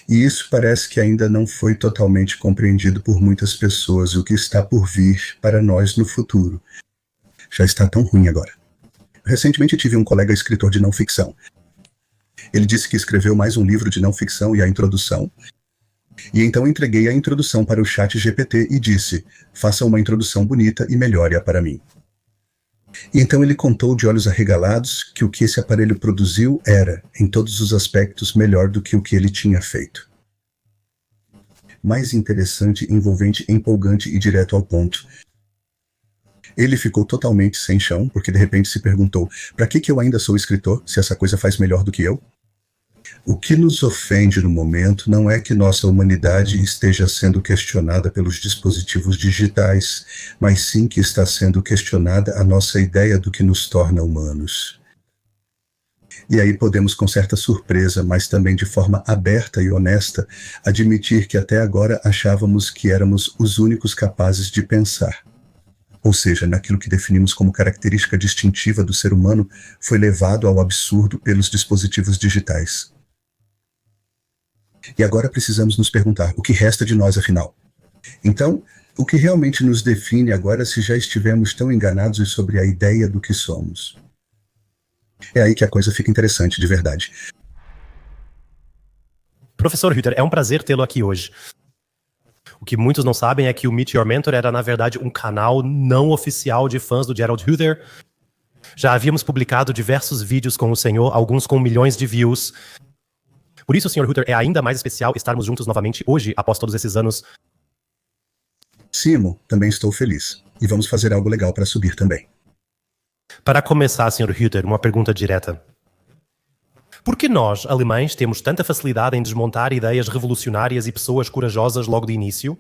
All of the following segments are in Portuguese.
E isso parece que ainda não foi totalmente compreendido por muitas pessoas, o que está por vir para nós no futuro. Já está tão ruim agora. Recentemente tive um colega escritor de não ficção. Ele disse que escreveu mais um livro de não ficção e a introdução. E então entreguei a introdução para o ChatGPT e disse: faça uma introdução bonita e melhore-a para mim. E então ele contou de olhos arregalados que o que esse aparelho produziu era, em todos os aspectos, melhor do que o que ele tinha feito. Mais interessante, envolvente, empolgante e direto ao ponto. Ele ficou totalmente sem chão, porque de repente se perguntou: para que eu ainda sou escritor, se essa coisa faz melhor do que eu? O que nos ofende no momento não é que nossa humanidade esteja sendo questionada pelos dispositivos digitais, mas sim que está sendo questionada a nossa ideia do que nos torna humanos. E aí podemos, com certa surpresa, mas também de forma aberta e honesta, admitir que até agora achávamos que éramos os únicos capazes de pensar. Ou seja, naquilo que definimos como característica distintiva do ser humano, foi levado ao absurdo pelos dispositivos digitais. E agora precisamos nos perguntar, o que resta de nós afinal? Então, o que realmente nos define agora se já estivemos tão enganados sobre a ideia do que somos? É aí que a coisa fica interessante, de verdade. Professor Hutter, é um prazer tê-lo aqui hoje. O que muitos não sabem é que o Meet Your Mentor era, na verdade, um canal não oficial de fãs do Gerald Hutter. Já havíamos publicado diversos vídeos com o senhor, alguns com milhões de views. Por isso, Sr. Hutter, é ainda mais especial estarmos juntos novamente hoje, após todos esses anos. Simo, também estou feliz. E vamos fazer algo legal para subir também. Para começar, Sr. Hutter, uma pergunta direta. Por que nós, alemães, temos tanta facilidade em desmontar ideias revolucionárias e pessoas corajosas logo de início?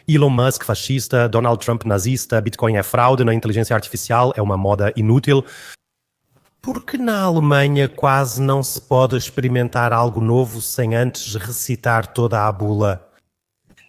Elon Musk fascista, Donald Trump nazista, Bitcoin é fraude na inteligência artificial, é uma moda inútil. Por que na Alemanha quase não se pode experimentar algo novo sem antes recitar toda a bula?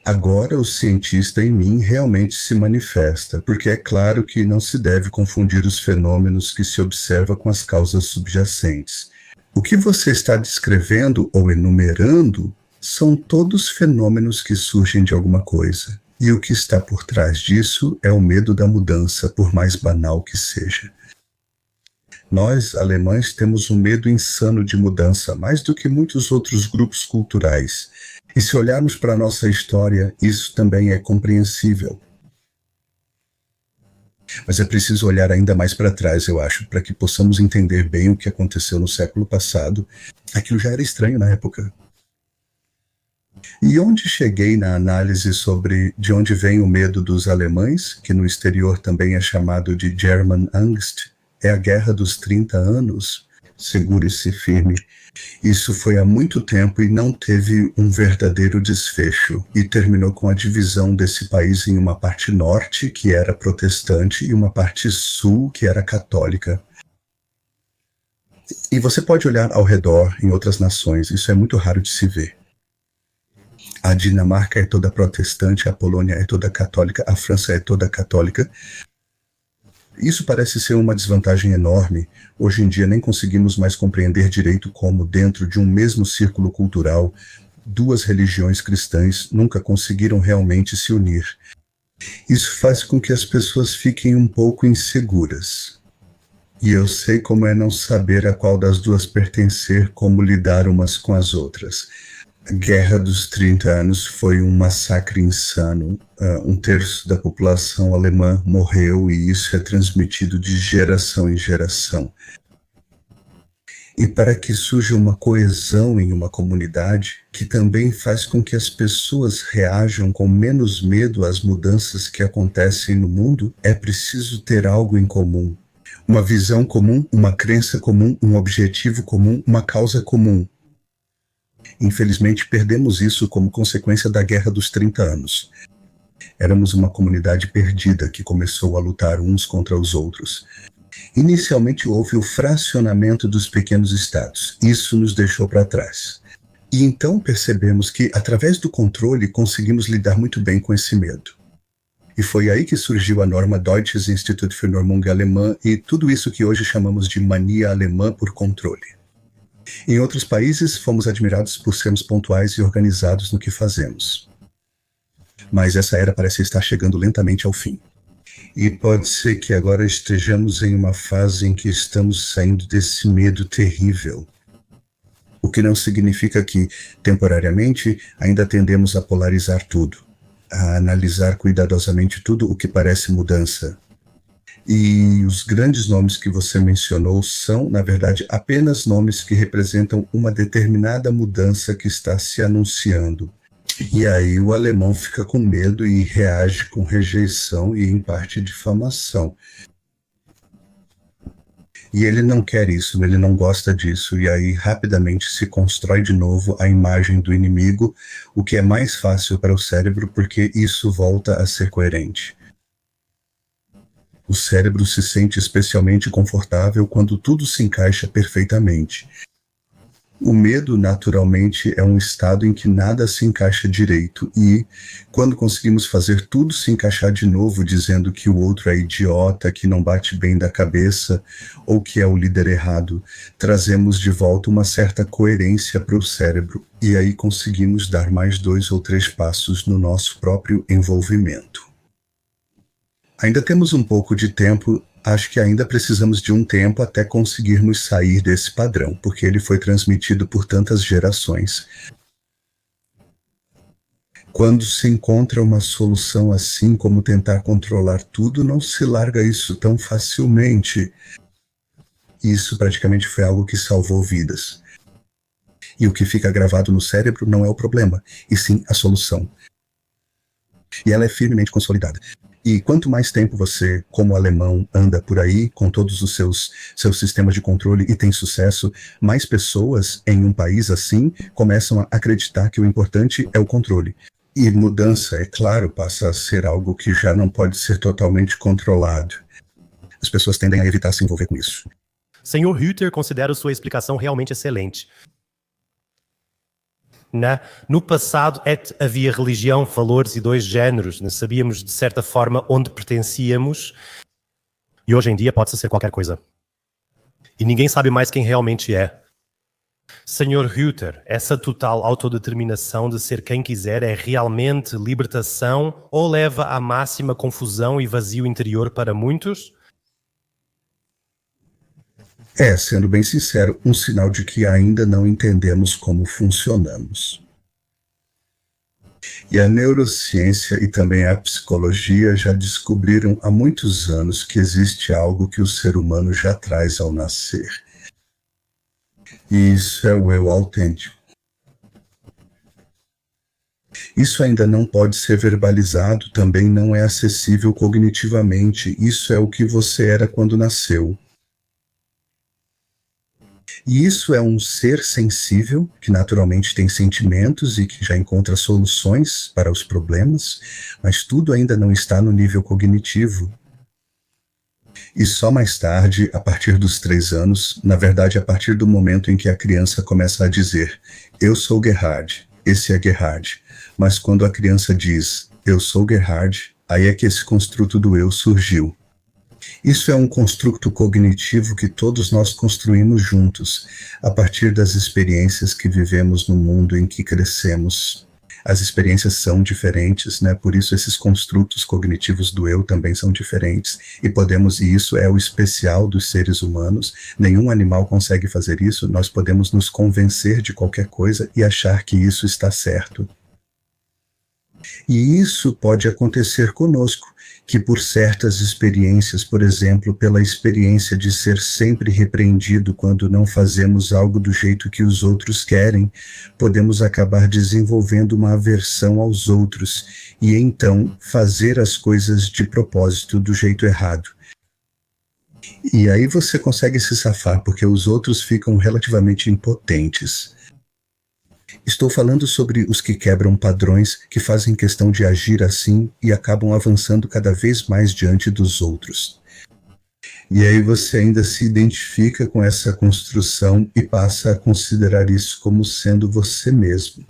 Agora o cientista em mim realmente se manifesta, porque é claro que não se deve confundir os fenômenos que se observa com as causas subjacentes. O que você está descrevendo ou enumerando são todos fenômenos que surgem de alguma coisa. E o que está por trás disso é o medo da mudança, por mais banal que seja. Nós, alemães, temos um medo insano de mudança, mais do que muitos outros grupos culturais. E se olharmos para a nossa história, isso também é compreensível. Mas é preciso olhar ainda mais para trás, eu acho, para que possamos entender bem o que aconteceu no século passado. Aquilo já era estranho na época. E onde cheguei na análise sobre de onde vem o medo dos alemães, que no exterior também é chamado de German Angst, é a Guerra dos 30 anos. Segure-se firme. Isso foi há muito tempo e não teve um verdadeiro desfecho, e terminou com a divisão desse país em uma parte norte, que era protestante, e uma parte sul, que era católica. E você pode olhar ao redor em outras nações, isso é muito raro de se ver. A Dinamarca é toda protestante, a Polônia é toda católica, a França é toda católica. Isso parece ser uma desvantagem enorme. Hoje em dia nem conseguimos mais compreender direito como, dentro de um mesmo círculo cultural, duas religiões cristãs nunca conseguiram realmente se unir. Isso faz com que as pessoas fiquem um pouco inseguras. E eu sei como é não saber a qual das duas pertencer, como lidar umas com as outras. A Guerra dos 30 anos foi um massacre insano. Um terço da população alemã morreu e isso é transmitido de geração em geração. E para que surja uma coesão em uma comunidade, que também faz com que as pessoas reajam com menos medo às mudanças que acontecem no mundo, é preciso ter algo em comum. Uma visão comum, uma crença comum, um objetivo comum, uma causa comum. Infelizmente, perdemos isso como consequência da Guerra dos 30 anos. Éramos uma comunidade perdida que começou a lutar uns contra os outros. Inicialmente houve o fracionamento dos pequenos estados. Isso nos deixou para trás. E então percebemos que, através do controle, conseguimos lidar muito bem com esse medo. E foi aí que surgiu a norma Deutsches Institut für Normung Alemã e tudo isso que hoje chamamos de mania alemã por controle. Em outros países, fomos admirados por sermos pontuais e organizados no que fazemos. Mas essa era parece estar chegando lentamente ao fim. E pode ser que agora estejamos em uma fase em que estamos saindo desse medo terrível. O que não significa que, temporariamente, ainda tendemos a polarizar tudo, a analisar cuidadosamente tudo o que parece mudança. E os grandes nomes que você mencionou são, na verdade, apenas nomes que representam uma determinada mudança que está se anunciando. E aí o alemão fica com medo e reage com rejeição e, em parte, difamação. E ele não quer isso, ele não gosta disso, e aí rapidamente se constrói de novo a imagem do inimigo, o que é mais fácil para o cérebro porque isso volta a ser coerente. O cérebro se sente especialmente confortável quando tudo se encaixa perfeitamente. O medo, naturalmente, é um estado em que nada se encaixa direito e, quando conseguimos fazer tudo se encaixar de novo, dizendo que o outro é idiota, que não bate bem da cabeça ou que é o líder errado, trazemos de volta uma certa coerência para o cérebro e aí conseguimos dar mais 2 ou 3 passos no nosso próprio envolvimento. Ainda temos um pouco de tempo. Acho que ainda precisamos de um tempo até conseguirmos sair desse padrão, porque ele foi transmitido por tantas gerações. Quando se encontra uma solução assim como tentar controlar tudo, não se larga isso tão facilmente. Isso praticamente foi algo que salvou vidas. E o que fica gravado no cérebro não é o problema, e sim a solução. E ela é firmemente consolidada. E quanto mais tempo você, como alemão, anda por aí com todos os seus sistemas de controle e tem sucesso, mais pessoas em um país assim começam a acreditar que o importante é o controle. E mudança, é claro, passa a ser algo que já não pode ser totalmente controlado. As pessoas tendem a evitar se envolver com isso. Sr. Hütter, considero sua explicação realmente excelente. Né? No passado havia religião, valores e 2 géneros. Né? Sabíamos, de certa forma, onde pertencíamos. E hoje em dia pode ser qualquer coisa. E ninguém sabe mais quem realmente é. Sr. Hütter, essa total autodeterminação de ser quem quiser é realmente libertação ou leva à máxima confusão e vazio interior para muitos? Sendo bem sincero, um sinal de que ainda não entendemos como funcionamos. E a neurociência e também a psicologia já descobriram há muitos anos que existe algo que o ser humano já traz ao nascer. E isso é o eu autêntico. Isso ainda não pode ser verbalizado, também não é acessível cognitivamente. Isso é o que você era quando nasceu. E isso é um ser sensível, que naturalmente tem sentimentos e que já encontra soluções para os problemas, mas tudo ainda não está no nível cognitivo. E só mais tarde, a partir dos 3 anos, na verdade a partir do momento em que a criança começa a dizer: eu sou Gerhard, esse é Gerhard. Mas quando a criança diz: eu sou Gerhard, aí é que esse construto do eu surgiu. Isso é um construto cognitivo que todos nós construímos juntos, a partir das experiências que vivemos no mundo em que crescemos. As experiências são diferentes, né? Por isso esses construtos cognitivos do eu também são diferentes. E isso é o especial dos seres humanos. Nenhum animal consegue fazer isso. Nós podemos nos convencer de qualquer coisa e achar que isso está certo. E isso pode acontecer conosco, que por certas experiências, por exemplo, pela experiência de ser sempre repreendido quando não fazemos algo do jeito que os outros querem, podemos acabar desenvolvendo uma aversão aos outros e então fazer as coisas de propósito do jeito errado. E aí você consegue se safar porque os outros ficam relativamente impotentes. Estou falando sobre os que quebram padrões, que fazem questão de agir assim e acabam avançando cada vez mais diante dos outros. E aí você ainda se identifica com essa construção e passa a considerar isso como sendo você mesmo.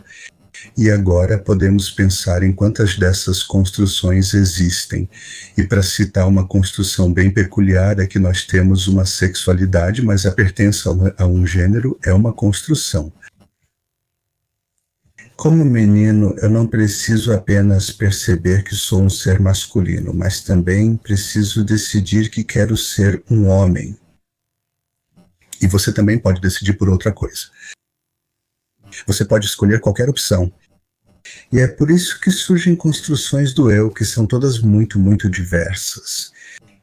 E agora podemos pensar em quantas dessas construções existem. E para citar uma construção bem peculiar é que nós temos uma sexualidade, mas a pertença a um gênero é uma construção. Como menino, eu não preciso apenas perceber que sou um ser masculino, mas também preciso decidir que quero ser um homem. E você também pode decidir por outra coisa. Você pode escolher qualquer opção. E é por isso que surgem construções do eu, que são todas muito, muito diversas.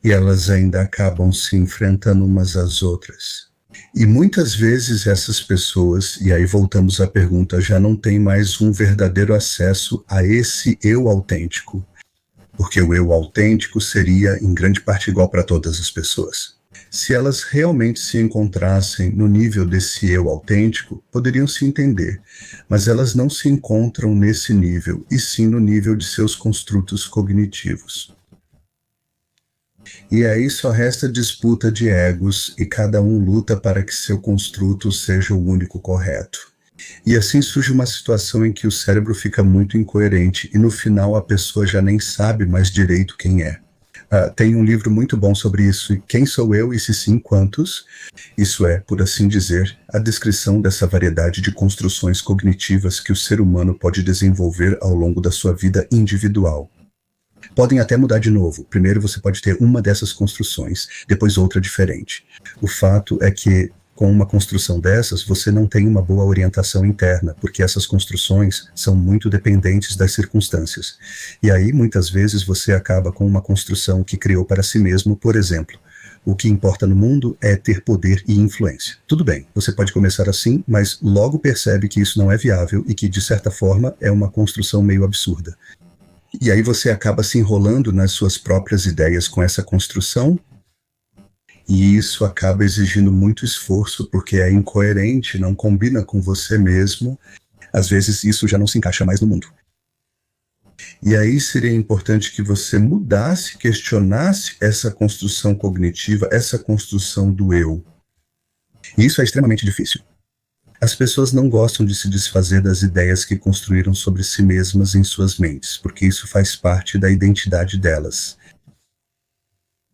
E elas ainda acabam se enfrentando umas às outras. E muitas vezes essas pessoas, e aí voltamos à pergunta, já não têm mais um verdadeiro acesso a esse eu autêntico. Porque o eu autêntico seria, em grande parte, igual para todas as pessoas. Se elas realmente se encontrassem no nível desse eu autêntico, poderiam se entender, mas elas não se encontram nesse nível, e sim no nível de seus construtos cognitivos. E aí só resta disputa de egos, e cada um luta para que seu construto seja o único correto. E assim surge uma situação em que o cérebro fica muito incoerente, e no final a pessoa já nem sabe mais direito quem é. Tem um livro muito bom sobre isso, Quem Sou Eu e Se Sim, Quantos? Isso é, por assim dizer, a descrição dessa variedade de construções cognitivas que o ser humano pode desenvolver ao longo da sua vida individual. Podem até mudar de novo. Primeiro você pode ter uma dessas construções, depois outra diferente. O fato é que com uma construção dessas, você não tem uma boa orientação interna, porque essas construções são muito dependentes das circunstâncias. E aí, muitas vezes, você acaba com uma construção que criou para si mesmo, por exemplo, o que importa no mundo é ter poder e influência. Tudo bem, você pode começar assim, mas logo percebe que isso não é viável e que, de certa forma, é uma construção meio absurda. E aí você acaba se enrolando nas suas próprias ideias com essa construção, e isso acaba exigindo muito esforço, porque é incoerente, não combina com você mesmo. Às vezes isso já não se encaixa mais no mundo. E aí seria importante que você mudasse, questionasse essa construção cognitiva, essa construção do eu. E isso é extremamente difícil. As pessoas não gostam de se desfazer das ideias que construíram sobre si mesmas em suas mentes, porque isso faz parte da identidade delas.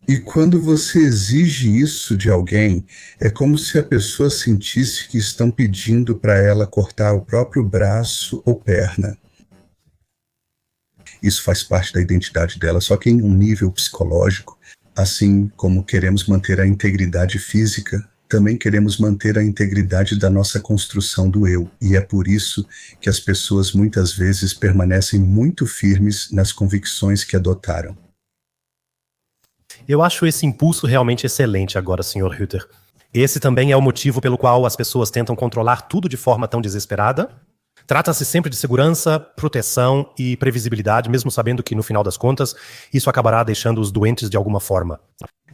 E quando você exige isso de alguém, é como se a pessoa sentisse que estão pedindo para ela cortar o próprio braço ou perna. Isso faz parte da identidade dela, só que em um nível psicológico, assim como queremos manter a integridade física, também queremos manter a integridade da nossa construção do eu. E é por isso que as pessoas muitas vezes permanecem muito firmes nas convicções que adotaram. Eu acho esse impulso realmente excelente agora, Sr. Hutter. Esse também é o motivo pelo qual as pessoas tentam controlar tudo de forma tão desesperada. Trata-se sempre de segurança, proteção e previsibilidade, mesmo sabendo que, no final das contas, isso acabará deixando os doentes de alguma forma.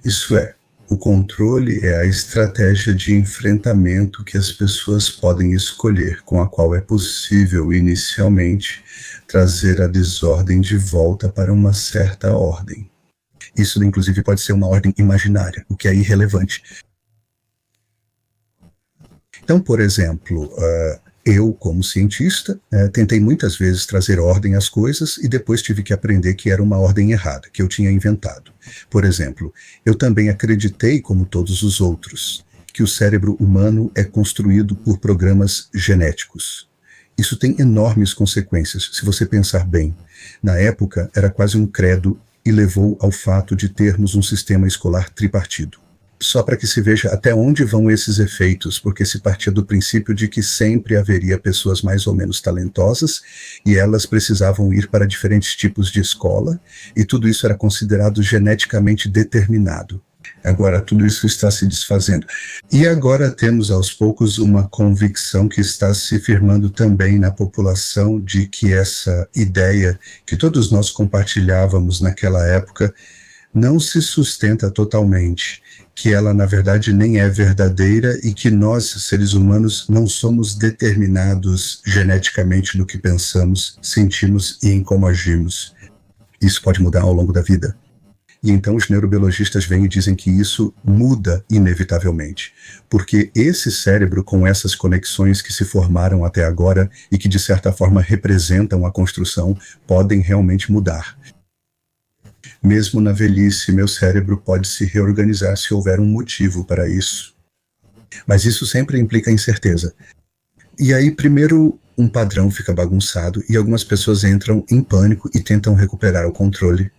Isso é, o controle é a estratégia de enfrentamento que as pessoas podem escolher, com a qual é possível, inicialmente, trazer a desordem de volta para uma certa ordem. Isso, inclusive, pode ser uma ordem imaginária, o que é irrelevante. Então, por exemplo, eu, como cientista, tentei muitas vezes trazer ordem às coisas e depois tive que aprender que era uma ordem errada, que eu tinha inventado. Por exemplo, eu também acreditei, como todos os outros, que o cérebro humano é construído por programas genéticos. Isso tem enormes consequências, se você pensar bem. Na época, era quase um credo e levou ao fato de termos um sistema escolar tripartido. Só para que se veja até onde vão esses efeitos, porque se partia do princípio de que sempre haveria pessoas mais ou menos talentosas e elas precisavam ir para diferentes tipos de escola, e tudo isso era considerado geneticamente determinado. Agora tudo isso está se desfazendo. E agora temos aos poucos uma convicção que está se firmando também na população de que essa ideia que todos nós compartilhávamos naquela época não se sustenta totalmente, que ela na verdade nem é verdadeira e que nós, seres humanos, não somos determinados geneticamente no que pensamos, sentimos e em como agimos. Isso pode mudar ao longo da vida. E então os neurobiologistas vêm e dizem que isso muda inevitavelmente, porque esse cérebro com essas conexões que se formaram até agora e que de certa forma representam a construção, podem realmente mudar. Mesmo na velhice, meu cérebro pode se reorganizar se houver um motivo para isso. Mas isso sempre implica incerteza. E aí, primeiro, um padrão fica bagunçado e algumas pessoas entram em pânico e tentam recuperar o controle.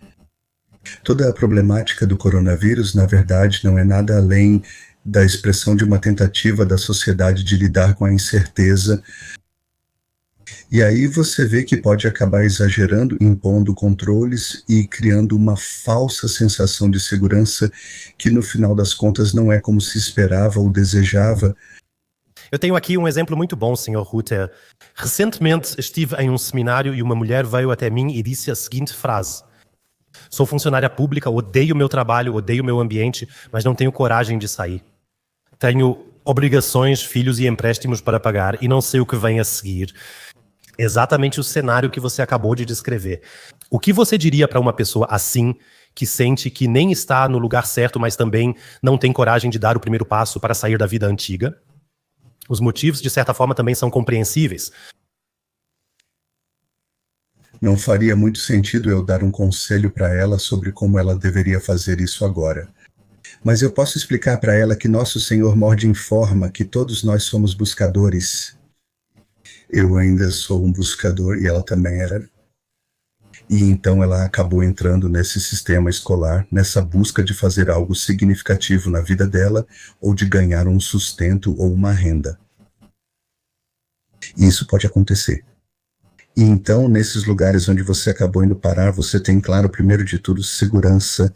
Toda a problemática do coronavírus, na verdade, não é nada além da expressão de uma tentativa da sociedade de lidar com a incerteza. E aí você vê que pode acabar exagerando, impondo controles e criando uma falsa sensação de segurança que, no final das contas, não é como se esperava ou desejava. Eu tenho aqui um exemplo muito bom, Sr. Ruther. Recentemente estive em um seminário e uma mulher veio até mim e disse a seguinte frase: sou funcionária pública, odeio meu trabalho, odeio meu ambiente, mas não tenho coragem de sair. Tenho obrigações, filhos e empréstimos para pagar e não sei o que vem a seguir. Exatamente o cenário que você acabou de descrever. O que você diria para uma pessoa assim, que sente que nem está no lugar certo, mas também não tem coragem de dar o primeiro passo para sair da vida antiga? Os motivos, de certa forma, também são compreensíveis. Não faria muito sentido eu dar um conselho para ela sobre como ela deveria fazer isso agora. Mas eu posso explicar para ela que nosso Senhor morde informa que todos nós somos buscadores. Eu ainda sou um buscador e ela também era. E então ela acabou entrando nesse sistema escolar, nessa busca de fazer algo significativo na vida dela ou de ganhar um sustento ou uma renda. E isso pode acontecer. E então, nesses lugares onde você acabou indo parar, você tem, claro, primeiro de tudo, segurança.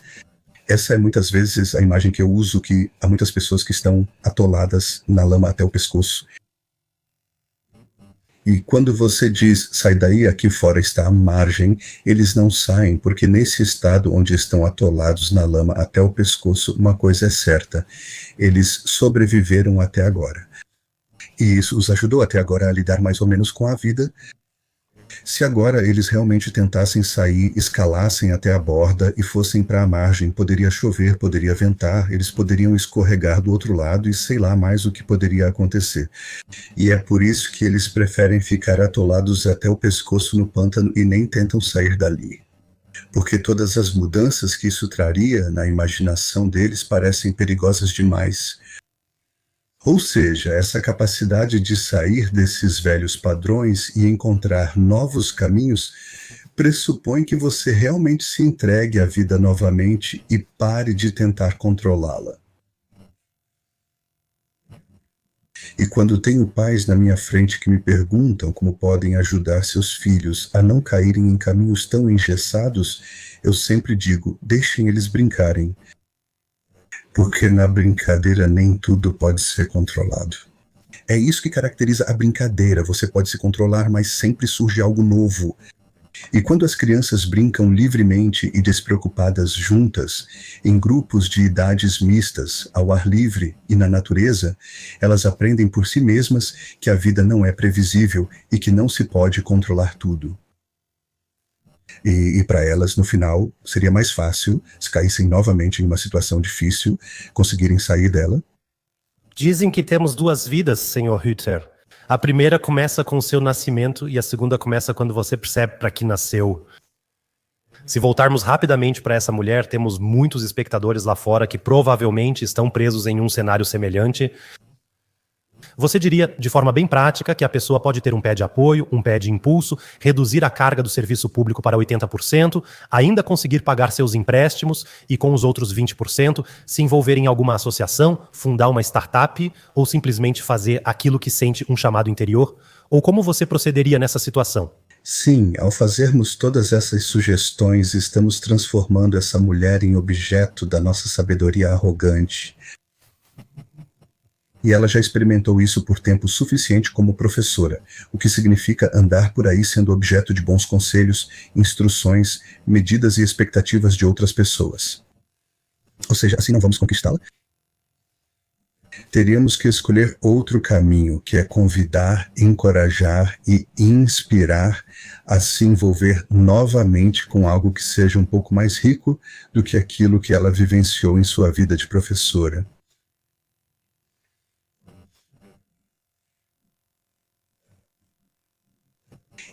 Essa é muitas vezes a imagem que eu uso, que há muitas pessoas que estão atoladas na lama até o pescoço. E quando você diz, sai daí, aqui fora está a margem, eles não saem, porque nesse estado onde estão atolados na lama até o pescoço, uma coisa é certa, eles sobreviveram até agora. E isso os ajudou até agora a lidar mais ou menos com a vida. Se agora eles realmente tentassem sair, escalassem até a borda e fossem para a margem, poderia chover, poderia ventar, eles poderiam escorregar do outro lado e sei lá mais o que poderia acontecer. E é por isso que eles preferem ficar atolados até o pescoço no pântano e nem tentam sair dali. Porque todas as mudanças que isso traria na imaginação deles parecem perigosas demais. Ou seja, essa capacidade de sair desses velhos padrões e encontrar novos caminhos pressupõe que você realmente se entregue à vida novamente e pare de tentar controlá-la. E quando tenho pais na minha frente que me perguntam como podem ajudar seus filhos a não caírem em caminhos tão engessados, eu sempre digo, deixem eles brincarem. Porque na brincadeira nem tudo pode ser controlado. É isso que caracteriza a brincadeira. Você pode se controlar, mas sempre surge algo novo. E quando as crianças brincam livremente e despreocupadas juntas, em grupos de idades mistas, ao ar livre e na natureza, elas aprendem por si mesmas que a vida não é previsível e que não se pode controlar tudo. E para elas, no final, seria mais fácil, se caíssem novamente em uma situação difícil, conseguirem sair dela. Dizem que temos duas vidas, Sr. Ruther. A primeira começa com o seu nascimento e a segunda começa quando você percebe para que nasceu. Se voltarmos rapidamente para essa mulher, temos muitos espectadores lá fora que provavelmente estão presos em um cenário semelhante. Você diria, de forma bem prática, que a pessoa pode ter um pé de apoio, um pé de impulso, reduzir a carga do serviço público para 80%, ainda conseguir pagar seus empréstimos e, com os outros 20%, se envolver em alguma associação, fundar uma startup ou simplesmente fazer aquilo que sente um chamado interior? Ou como você procederia nessa situação? Sim, ao fazermos todas essas sugestões, estamos transformando essa mulher em objeto da nossa sabedoria arrogante. E ela já experimentou isso por tempo suficiente como professora, o que significa andar por aí sendo objeto de bons conselhos, instruções, medidas e expectativas de outras pessoas. Ou seja, assim não vamos conquistá-la? Teríamos que escolher outro caminho, que é convidar, encorajar e inspirar a se envolver novamente com algo que seja um pouco mais rico do que aquilo que ela vivenciou em sua vida de professora.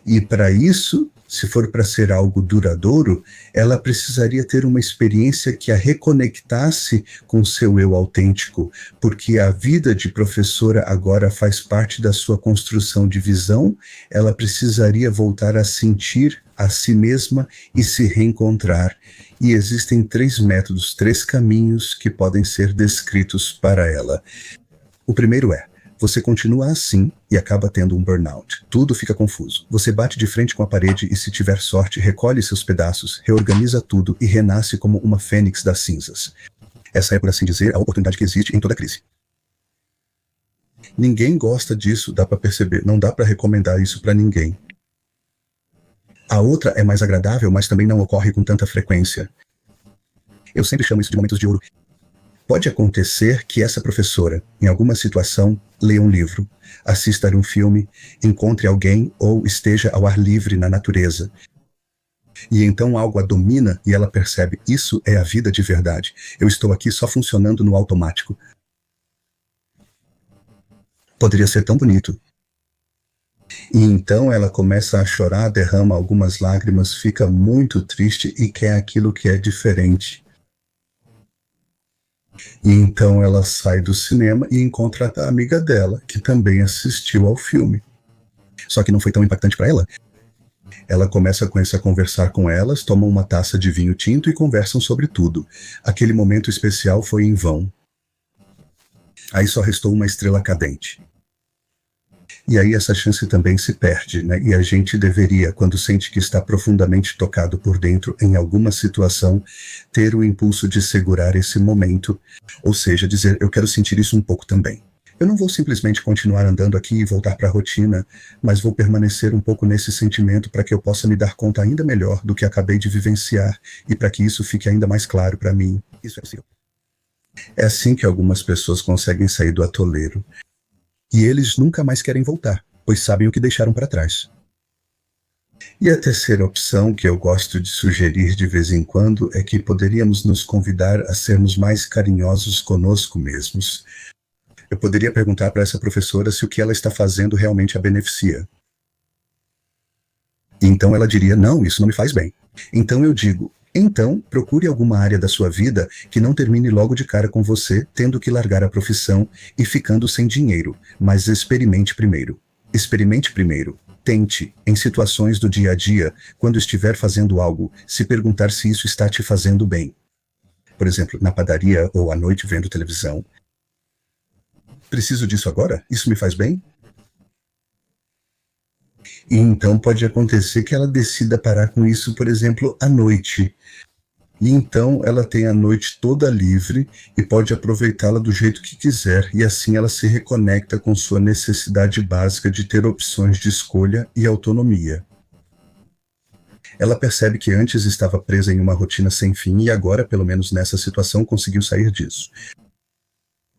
E para isso, se for para ser algo duradouro, ela precisaria ter uma experiência que a reconectasse com seu eu autêntico, porque a vida de professora agora faz parte da sua construção de visão, ela precisaria voltar a sentir a si mesma e se reencontrar. E existem 3 métodos, 3 caminhos que podem ser descritos para ela. O primeiro é: você continua assim e acaba tendo um burnout. Tudo fica confuso. Você bate de frente com a parede e, se tiver sorte, recolhe seus pedaços, reorganiza tudo e renasce como uma fênix das cinzas. Essa é, por assim dizer, a oportunidade que existe em toda crise. Ninguém gosta disso, dá para perceber. Não dá para recomendar isso para ninguém. A outra é mais agradável, mas também não ocorre com tanta frequência. Eu sempre chamo isso de momentos de ouro. Pode acontecer que essa professora, em alguma situação, leia um livro, assista a um filme, encontre alguém ou esteja ao ar livre na natureza. E então algo a domina e ela percebe: isso é a vida de verdade. Eu estou aqui só funcionando no automático. Poderia ser tão bonito. E então ela começa a chorar, derrama algumas lágrimas, fica muito triste e quer aquilo que é diferente. E então ela sai do cinema e encontra a amiga dela, que também assistiu ao filme. Só que não foi tão impactante para ela. Ela começa a conversar com elas, tomam uma taça de vinho tinto e conversam sobre tudo. Aquele momento especial foi em vão. Aí só restou uma estrela cadente. E aí essa chance também se perde, né? E a gente deveria, quando sente que está profundamente tocado por dentro em alguma situação, ter o impulso de segurar esse momento, ou seja, dizer: eu quero sentir isso um pouco também. Eu não vou simplesmente continuar andando aqui e voltar para a rotina, mas vou permanecer um pouco nesse sentimento para que eu possa me dar conta ainda melhor do que acabei de vivenciar e para que isso fique ainda mais claro para mim. Isso é possível. É assim que algumas pessoas conseguem sair do atoleiro. E eles nunca mais querem voltar, pois sabem o que deixaram para trás. E a terceira opção que eu gosto de sugerir de vez em quando é que poderíamos nos convidar a sermos mais carinhosos conosco mesmos. Eu poderia perguntar para essa professora se o que ela está fazendo realmente a beneficia. Então ela diria: não, isso não me faz bem. Então eu digo: então, procure alguma área da sua vida que não termine logo de cara com você tendo que largar a profissão e ficando sem dinheiro, mas experimente primeiro. Experimente primeiro. Tente, em situações do dia a dia, quando estiver fazendo algo, se perguntar se isso está te fazendo bem. Por exemplo, na padaria ou à noite vendo televisão. Preciso disso agora? Isso me faz bem? E então pode acontecer que ela decida parar com isso, por exemplo, à noite. E então ela tem a noite toda livre e pode aproveitá-la do jeito que quiser, e assim ela se reconecta com sua necessidade básica de ter opções de escolha e autonomia. Ela percebe que antes estava presa em uma rotina sem fim e agora, pelo menos nessa situação, conseguiu sair disso.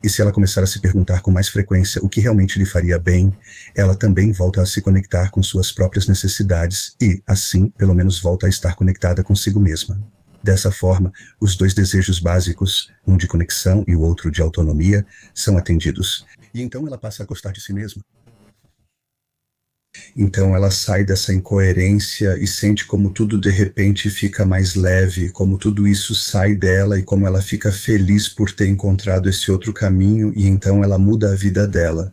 E se ela começar a se perguntar com mais frequência o que realmente lhe faria bem, ela também volta a se conectar com suas próprias necessidades e, assim, pelo menos volta a estar conectada consigo mesma. Dessa forma, os 2 desejos básicos, um de conexão e o outro de autonomia, são atendidos. E então ela passa a gostar de si mesma. Então ela sai dessa incoerência e sente como tudo de repente fica mais leve, como tudo isso sai dela e como ela fica feliz por ter encontrado esse outro caminho, e então ela muda a vida dela.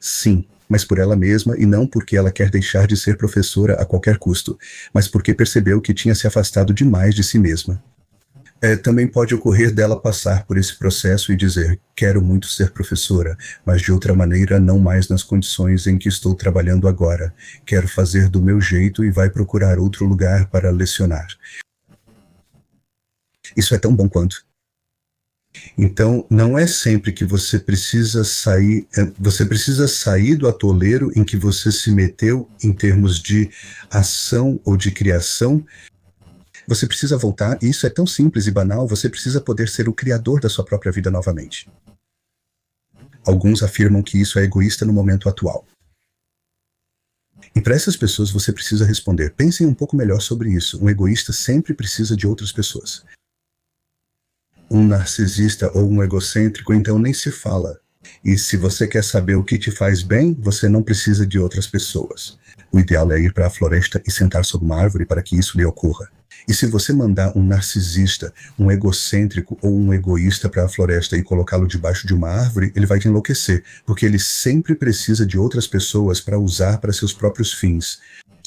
Sim, mas por ela mesma e não porque ela quer deixar de ser professora a qualquer custo, mas porque percebeu que tinha se afastado demais de si mesma. Também pode ocorrer dela passar por esse processo e dizer: quero muito ser professora, mas de outra maneira não mais nas condições em que estou trabalhando agora. Quero fazer do meu jeito e vai procurar outro lugar para lecionar. Isso é tão bom quanto. Então, não é sempre que você precisa sair do atoleiro em que você se meteu em termos de ação ou de criação. Você precisa voltar, e isso é tão simples e banal, você precisa poder ser o criador da sua própria vida novamente. Alguns afirmam que isso é egoísta no momento atual. E para essas pessoas você precisa responder: pensem um pouco melhor sobre isso. Um egoísta sempre precisa de outras pessoas. Um narcisista ou um egocêntrico, então, nem se fala. E se você quer saber o que te faz bem, você não precisa de outras pessoas. O ideal é ir para a floresta e sentar sob uma árvore para que isso lhe ocorra. E se você mandar um narcisista, um egocêntrico ou um egoísta para a floresta e colocá-lo debaixo de uma árvore, ele vai te enlouquecer, porque ele sempre precisa de outras pessoas para usar para seus próprios fins.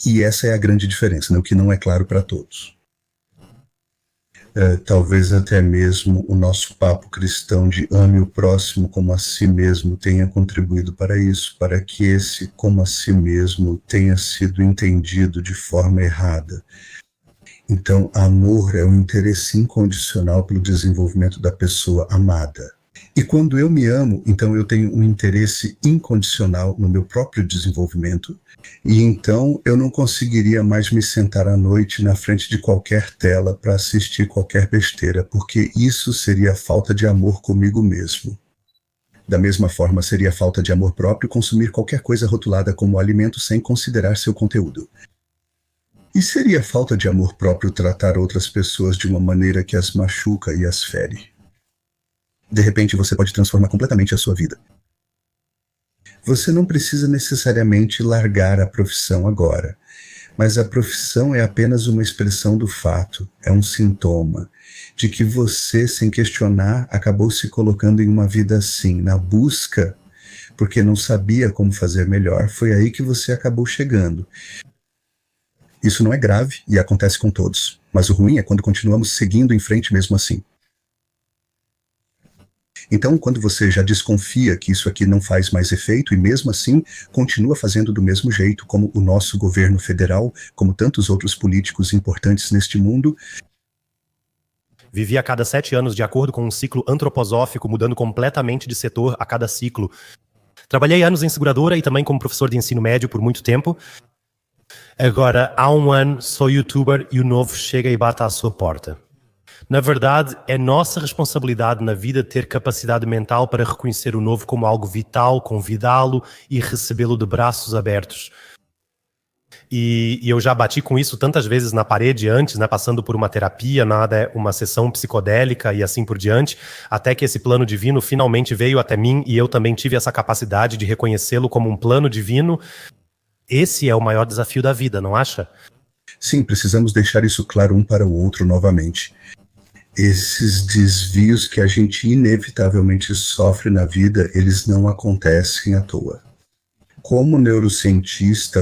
E essa é a grande diferença, né? O que não é claro para todos. Talvez até mesmo o nosso papo cristão de ame o próximo como a si mesmo tenha contribuído para isso, para que esse como a si mesmo tenha sido entendido de forma errada. Então, amor é um interesse incondicional pelo desenvolvimento da pessoa amada. E quando eu me amo, então eu tenho um interesse incondicional no meu próprio desenvolvimento, e então eu não conseguiria mais me sentar à noite na frente de qualquer tela para assistir qualquer besteira, porque isso seria falta de amor comigo mesmo. Da mesma forma, seria falta de amor próprio consumir qualquer coisa rotulada como alimento sem considerar seu conteúdo. E seria falta de amor próprio tratar outras pessoas de uma maneira que as machuca e as fere. De repente, você pode transformar completamente a sua vida. Você não precisa necessariamente largar a profissão agora, mas a profissão é apenas uma expressão do fato, é um sintoma de que você, sem questionar, acabou se colocando em uma vida assim, na busca, porque não sabia como fazer melhor. Foi aí que você acabou chegando. Isso não é grave e acontece com todos, mas o ruim é quando continuamos seguindo em frente mesmo assim. Então, quando você já desconfia que isso aqui não faz mais efeito e mesmo assim continua fazendo do mesmo jeito, como o nosso governo federal, como tantos outros políticos importantes neste mundo. Vivi a cada 7 anos de acordo com um ciclo antroposófico, mudando completamente de setor a cada ciclo. Trabalhei anos em seguradora e também como professor de ensino médio por muito tempo. Agora, há um ano, sou youtuber e o novo chega e bate à sua porta. Na verdade, é nossa responsabilidade na vida ter capacidade mental para reconhecer o novo como algo vital, convidá-lo e recebê-lo de braços abertos. E eu já bati com isso tantas vezes na parede antes, né, passando por uma terapia, uma sessão psicodélica e assim por diante, até que esse plano divino finalmente veio até mim e eu também tive essa capacidade de reconhecê-lo como um plano divino. Esse é o maior desafio da vida, não acha? Sim, precisamos deixar isso claro um para o outro novamente. Esses desvios que a gente inevitavelmente sofre na vida, eles não acontecem à toa. Como um neurocientista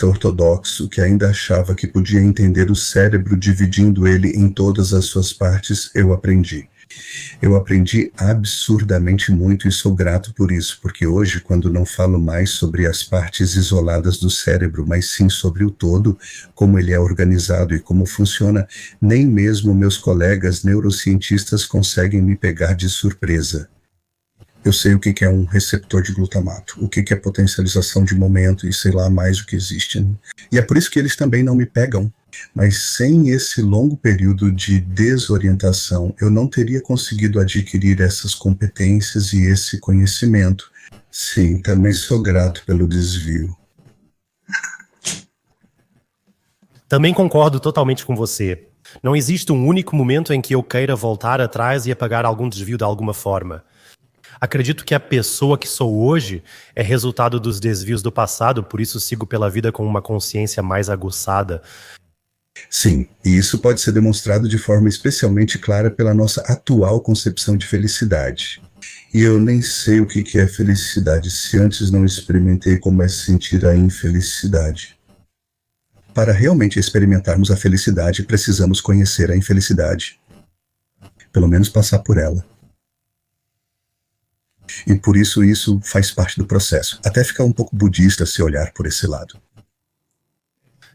ortodoxo que ainda achava que podia entender o cérebro dividindo ele em todas as suas partes, eu aprendi. Eu aprendi absurdamente muito e sou grato por isso, porque hoje, quando não falo mais sobre as partes isoladas do cérebro, mas sim sobre o todo, como ele é organizado e como funciona, nem mesmo meus colegas neurocientistas conseguem me pegar de surpresa. Eu sei o que é um receptor de glutamato, o que é potencialização de momento e sei lá mais o que existe. Né? E é por isso que eles também não me pegam. Mas sem esse longo período de desorientação, eu não teria conseguido adquirir essas competências e esse conhecimento. Sim, também sou grato pelo desvio. Também concordo totalmente com você. Não existe um único momento em que eu queira voltar atrás e apagar algum desvio de alguma forma. Acredito que a pessoa que sou hoje é resultado dos desvios do passado, por isso sigo pela vida com uma consciência mais aguçada. Sim, e isso pode ser demonstrado de forma especialmente clara pela nossa atual concepção de felicidade. E eu nem sei o que é felicidade se antes não experimentei como é sentir a infelicidade. Para realmente experimentarmos a felicidade, precisamos conhecer a infelicidade. Pelo menos passar por ela. E por isso faz parte do processo. Até ficar um pouco budista se olhar por esse lado.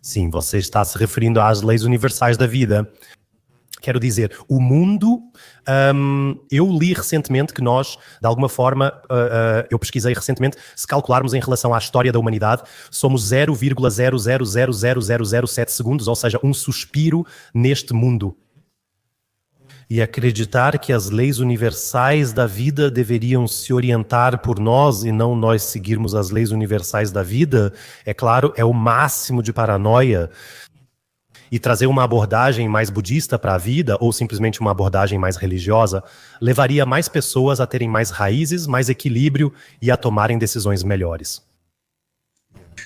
Sim, você está se referindo às leis universais da vida. Quero dizer, o mundo... eu li recentemente que nós, de alguma forma, eu pesquisei recentemente, se calcularmos em relação à história da humanidade, somos 0,0000007 segundos, ou seja, um suspiro neste mundo. e acreditar que as leis universais da vida deveriam se orientar por nós e não nós seguirmos as leis universais da vida, é claro, é o máximo de paranoia. E trazer uma abordagem mais budista para a vida, ou simplesmente uma abordagem mais religiosa, levaria mais pessoas a terem mais raízes, mais equilíbrio e a tomarem decisões melhores.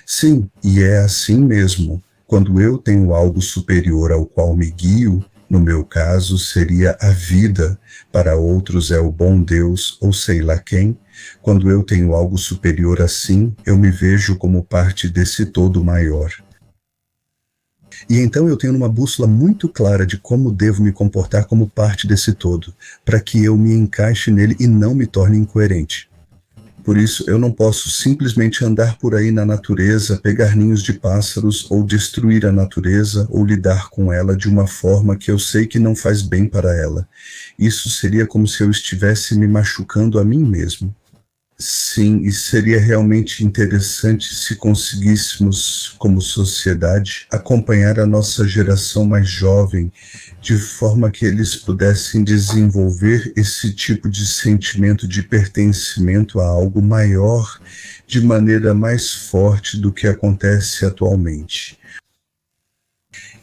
Sim, e é assim mesmo. Quando eu tenho algo superior ao qual me guio, no meu caso seria a vida, para outros é o bom Deus ou sei lá quem. Quando eu tenho algo superior assim, eu me vejo como parte desse todo maior. E então eu tenho uma bússola muito clara de como devo me comportar como parte desse todo, para que eu me encaixe nele e não me torne incoerente. Por isso, eu não posso simplesmente andar por aí na natureza, pegar ninhos de pássaros, ou destruir a natureza, ou lidar com ela de uma forma que eu sei que não faz bem para ela. Isso seria como se eu estivesse me machucando a mim mesmo. Sim, e seria realmente interessante se conseguíssemos, como sociedade, acompanhar a nossa geração mais jovem, de forma que eles pudessem desenvolver esse tipo de sentimento de pertencimento a algo maior, de maneira mais forte do que acontece atualmente.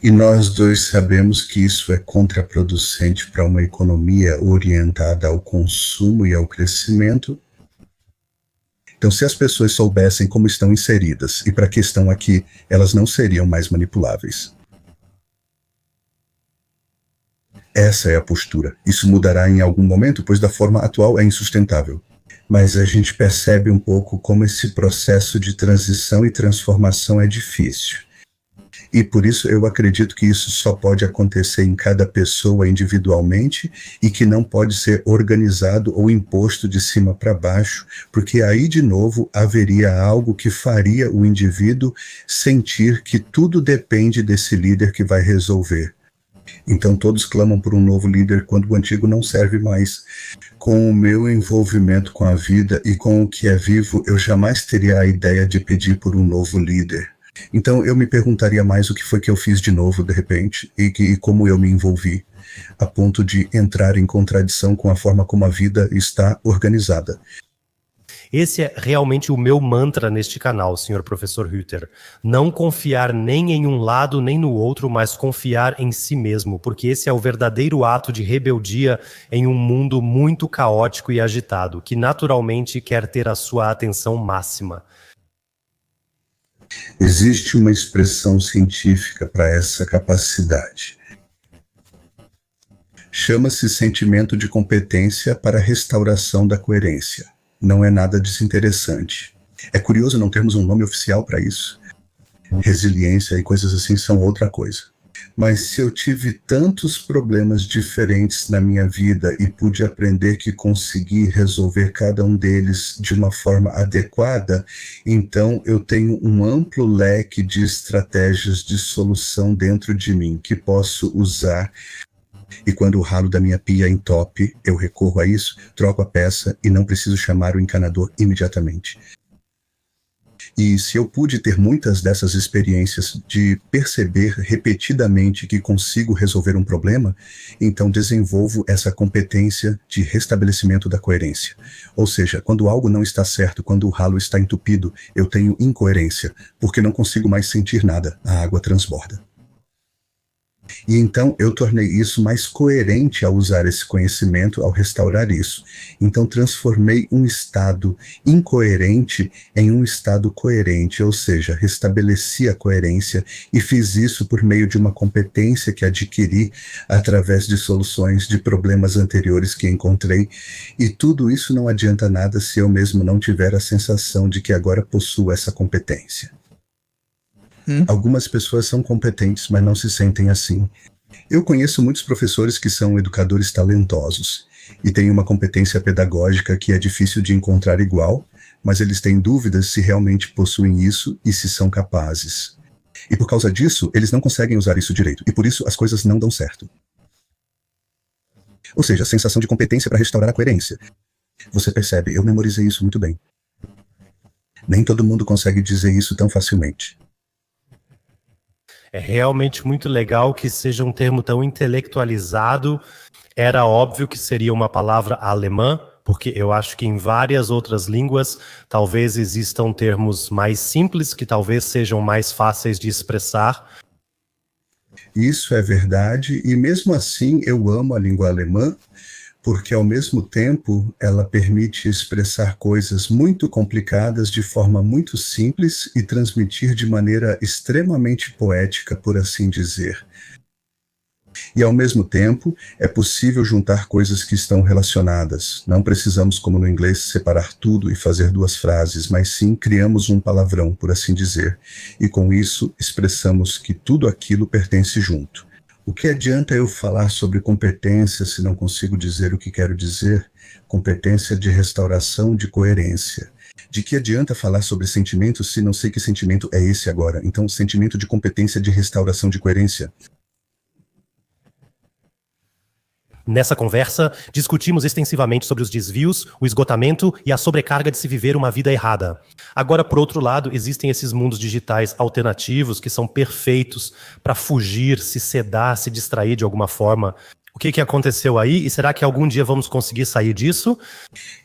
E nós dois sabemos que isso é contraproducente para uma economia orientada ao consumo e ao crescimento. Então, se as pessoas soubessem como estão inseridas e para que estão aqui, elas não seriam mais manipuláveis. Essa é a postura. Isso mudará em algum momento, pois da forma atual é insustentável. Mas a gente percebe um pouco como esse processo de transição e transformação é difícil. E por isso eu acredito que isso só pode acontecer em cada pessoa individualmente e que não pode ser organizado ou imposto de cima para baixo, porque aí de novo haveria algo que faria o indivíduo sentir que tudo depende desse líder que vai resolver. Então todos clamam por um novo líder quando o antigo não serve mais. Com o meu envolvimento com a vida e com o que é vivo, eu jamais teria a ideia de pedir por um novo líder. Então eu me perguntaria mais o que foi que eu fiz de novo de repente e como eu me envolvi, a ponto de entrar em contradição com a forma como a vida está organizada. Esse é realmente o meu mantra neste canal, Sr. Professor Hütter. Não confiar nem em um lado nem no outro, mas confiar em si mesmo, porque esse é o verdadeiro ato de rebeldia em um mundo muito caótico e agitado, que naturalmente quer ter a sua atenção máxima. Existe uma expressão científica para essa capacidade. Chama-se sentimento de competência para a restauração da coerência. Não é nada desinteressante. É curioso não termos um nome oficial para isso. Resiliência e coisas assim são outra coisa. Mas se eu tive tantos problemas diferentes na minha vida e pude aprender que consegui resolver cada um deles de uma forma adequada, então eu tenho um amplo leque de estratégias de solução dentro de mim que posso usar. E quando o ralo da minha pia entope, eu recorro a isso, troco a peça e não preciso chamar o encanador imediatamente. E se eu pude ter muitas dessas experiências de perceber repetidamente que consigo resolver um problema, então desenvolvo essa competência de restabelecimento da coerência. Ou seja, quando algo não está certo, quando o ralo está entupido, eu tenho incoerência, porque não consigo mais sentir nada, a água transborda. E então eu tornei isso mais coerente ao usar esse conhecimento, ao restaurar isso. Então transformei um estado incoerente em um estado coerente, ou seja, restabeleci a coerência e fiz isso por meio de uma competência que adquiri através de soluções de problemas anteriores que encontrei. E tudo isso não adianta nada se eu mesmo não tiver a sensação de que agora possuo essa competência. Algumas pessoas são competentes, mas não se sentem assim. Eu conheço muitos professores que são educadores talentosos e têm uma competência pedagógica que é difícil de encontrar igual, mas eles têm dúvidas se realmente possuem isso e se são capazes. E por causa disso, eles não conseguem usar isso direito, e por isso as coisas não dão certo. Ou seja, a sensação de competência para restaurar a coerência. Você percebe, eu memorizei isso muito bem. Nem todo mundo consegue dizer isso tão facilmente. É realmente muito legal que seja um termo tão intelectualizado, Era óbvio que seria uma palavra alemã, porque eu acho que em várias outras línguas talvez existam termos mais simples que talvez sejam mais fáceis de expressar. Isso é verdade, e mesmo assim eu amo a língua alemã, porque ao mesmo tempo ela permite expressar coisas muito complicadas de forma muito simples e transmitir de maneira extremamente poética, por assim dizer. E ao mesmo tempo é possível juntar coisas que estão relacionadas. Não precisamos, como no inglês, separar tudo e fazer duas frases, mas sim criamos um palavrão, por assim dizer, e com isso expressamos que tudo aquilo pertence junto. O que adianta eu falar sobre competência se não consigo dizer o que quero dizer? Competência de restauração de coerência. De que adianta falar sobre sentimentos se não sei que sentimento é esse agora? Então, sentimento de competência de restauração de coerência. Nessa conversa, discutimos extensivamente sobre os desvios, o esgotamento e a sobrecarga de se viver uma vida errada. Agora, por outro lado, existem esses mundos digitais alternativos que são perfeitos para fugir, se sedar, se distrair de alguma forma. O que aconteceu aí? E será que algum dia vamos conseguir sair disso?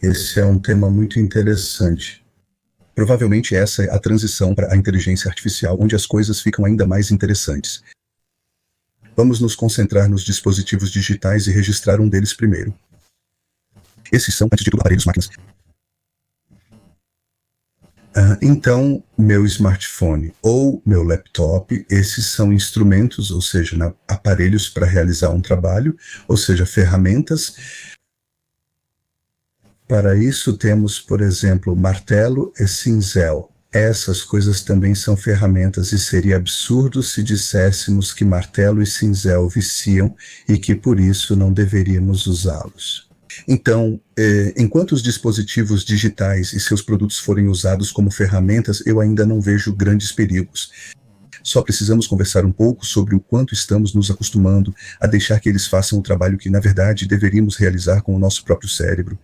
Esse é um tema muito interessante. Provavelmente essa é a transição para a inteligência artificial, onde as coisas ficam ainda mais interessantes. Vamos nos concentrar nos dispositivos digitais e registrar um deles primeiro. Esses são, antes de tudo, aparelhos máquinas. Então, meu smartphone ou meu laptop, esses são instrumentos, ou seja, aparelhos para realizar um trabalho, ou seja, ferramentas. Para isso temos, por exemplo, martelo e cinzel. Essas coisas também são ferramentas e seria absurdo se disséssemos que martelo e cinzel viciam e que por isso não deveríamos usá-los. Então, enquanto os dispositivos digitais e seus produtos forem usados como ferramentas, eu ainda não vejo grandes perigos. Só precisamos conversar um pouco sobre o quanto estamos nos acostumando a deixar que eles façam o trabalho que, na verdade, deveríamos realizar com o nosso próprio cérebro.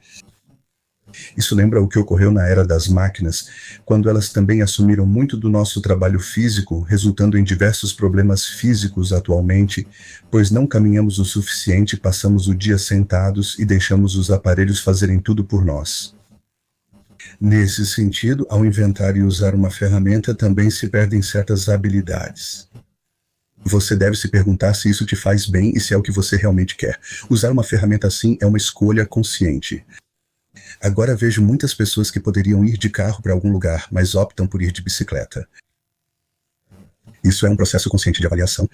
Isso lembra o que ocorreu na era das máquinas, quando elas também assumiram muito do nosso trabalho físico, resultando em diversos problemas físicos atualmente, pois não caminhamos o suficiente, passamos o dia sentados e deixamos os aparelhos fazerem tudo por nós. Nesse sentido, ao inventar e usar uma ferramenta, também se perdem certas habilidades. Você deve se perguntar se isso te faz bem e se é o que você realmente quer. Usar uma ferramenta assim é uma escolha consciente. Agora vejo muitas pessoas que poderiam ir de carro para algum lugar, mas optam por ir de bicicleta. Isso é um processo consciente de avaliação.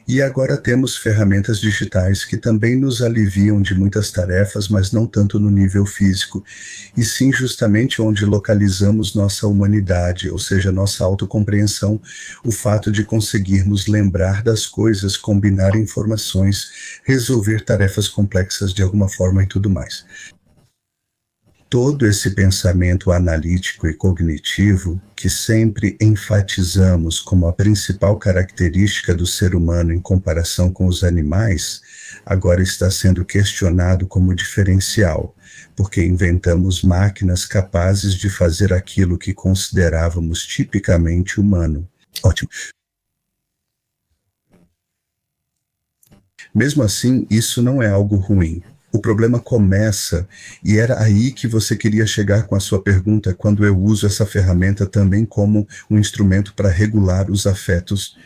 E agora temos ferramentas digitais que também nos aliviam de muitas tarefas, mas não tanto no nível físico, e sim justamente onde localizamos nossa humanidade, ou seja, nossa autocompreensão, o fato de conseguirmos lembrar das coisas, combinar informações, resolver tarefas complexas de alguma forma e tudo mais. Todo esse pensamento analítico e cognitivo, que sempre enfatizamos como a principal característica do ser humano em comparação com os animais, agora está sendo questionado como diferencial, porque inventamos máquinas capazes de fazer aquilo que considerávamos tipicamente humano. Ótimo. Mesmo assim, isso não é algo ruim. O problema começa, e era aí que você queria chegar com a sua pergunta, quando eu uso essa ferramenta também como um instrumento para regular os afetos.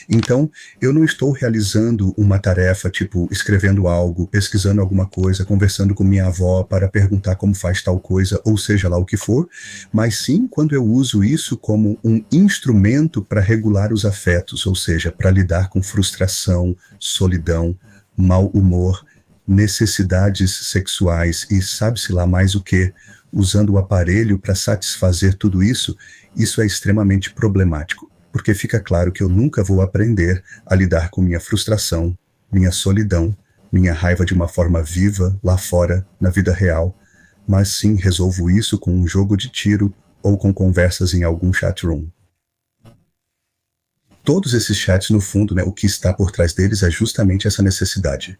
Então, eu não estou realizando uma tarefa, tipo, escrevendo algo, pesquisando alguma coisa, conversando com minha avó para perguntar como faz tal coisa, ou seja lá o que for, mas sim quando eu uso isso como um instrumento para regular os afetos, ou seja, para lidar com frustração, solidão, mau humor, necessidades sexuais e sabe-se lá mais o que, usando o aparelho para satisfazer tudo isso, isso é extremamente problemático, porque fica claro que eu nunca vou aprender a lidar com minha frustração, minha solidão, minha raiva de uma forma viva lá fora, na vida real, mas sim resolvo isso com um jogo de tiro ou com conversas em algum chatroom. Todos esses chats, no fundo, o que está por trás deles é justamente essa necessidade.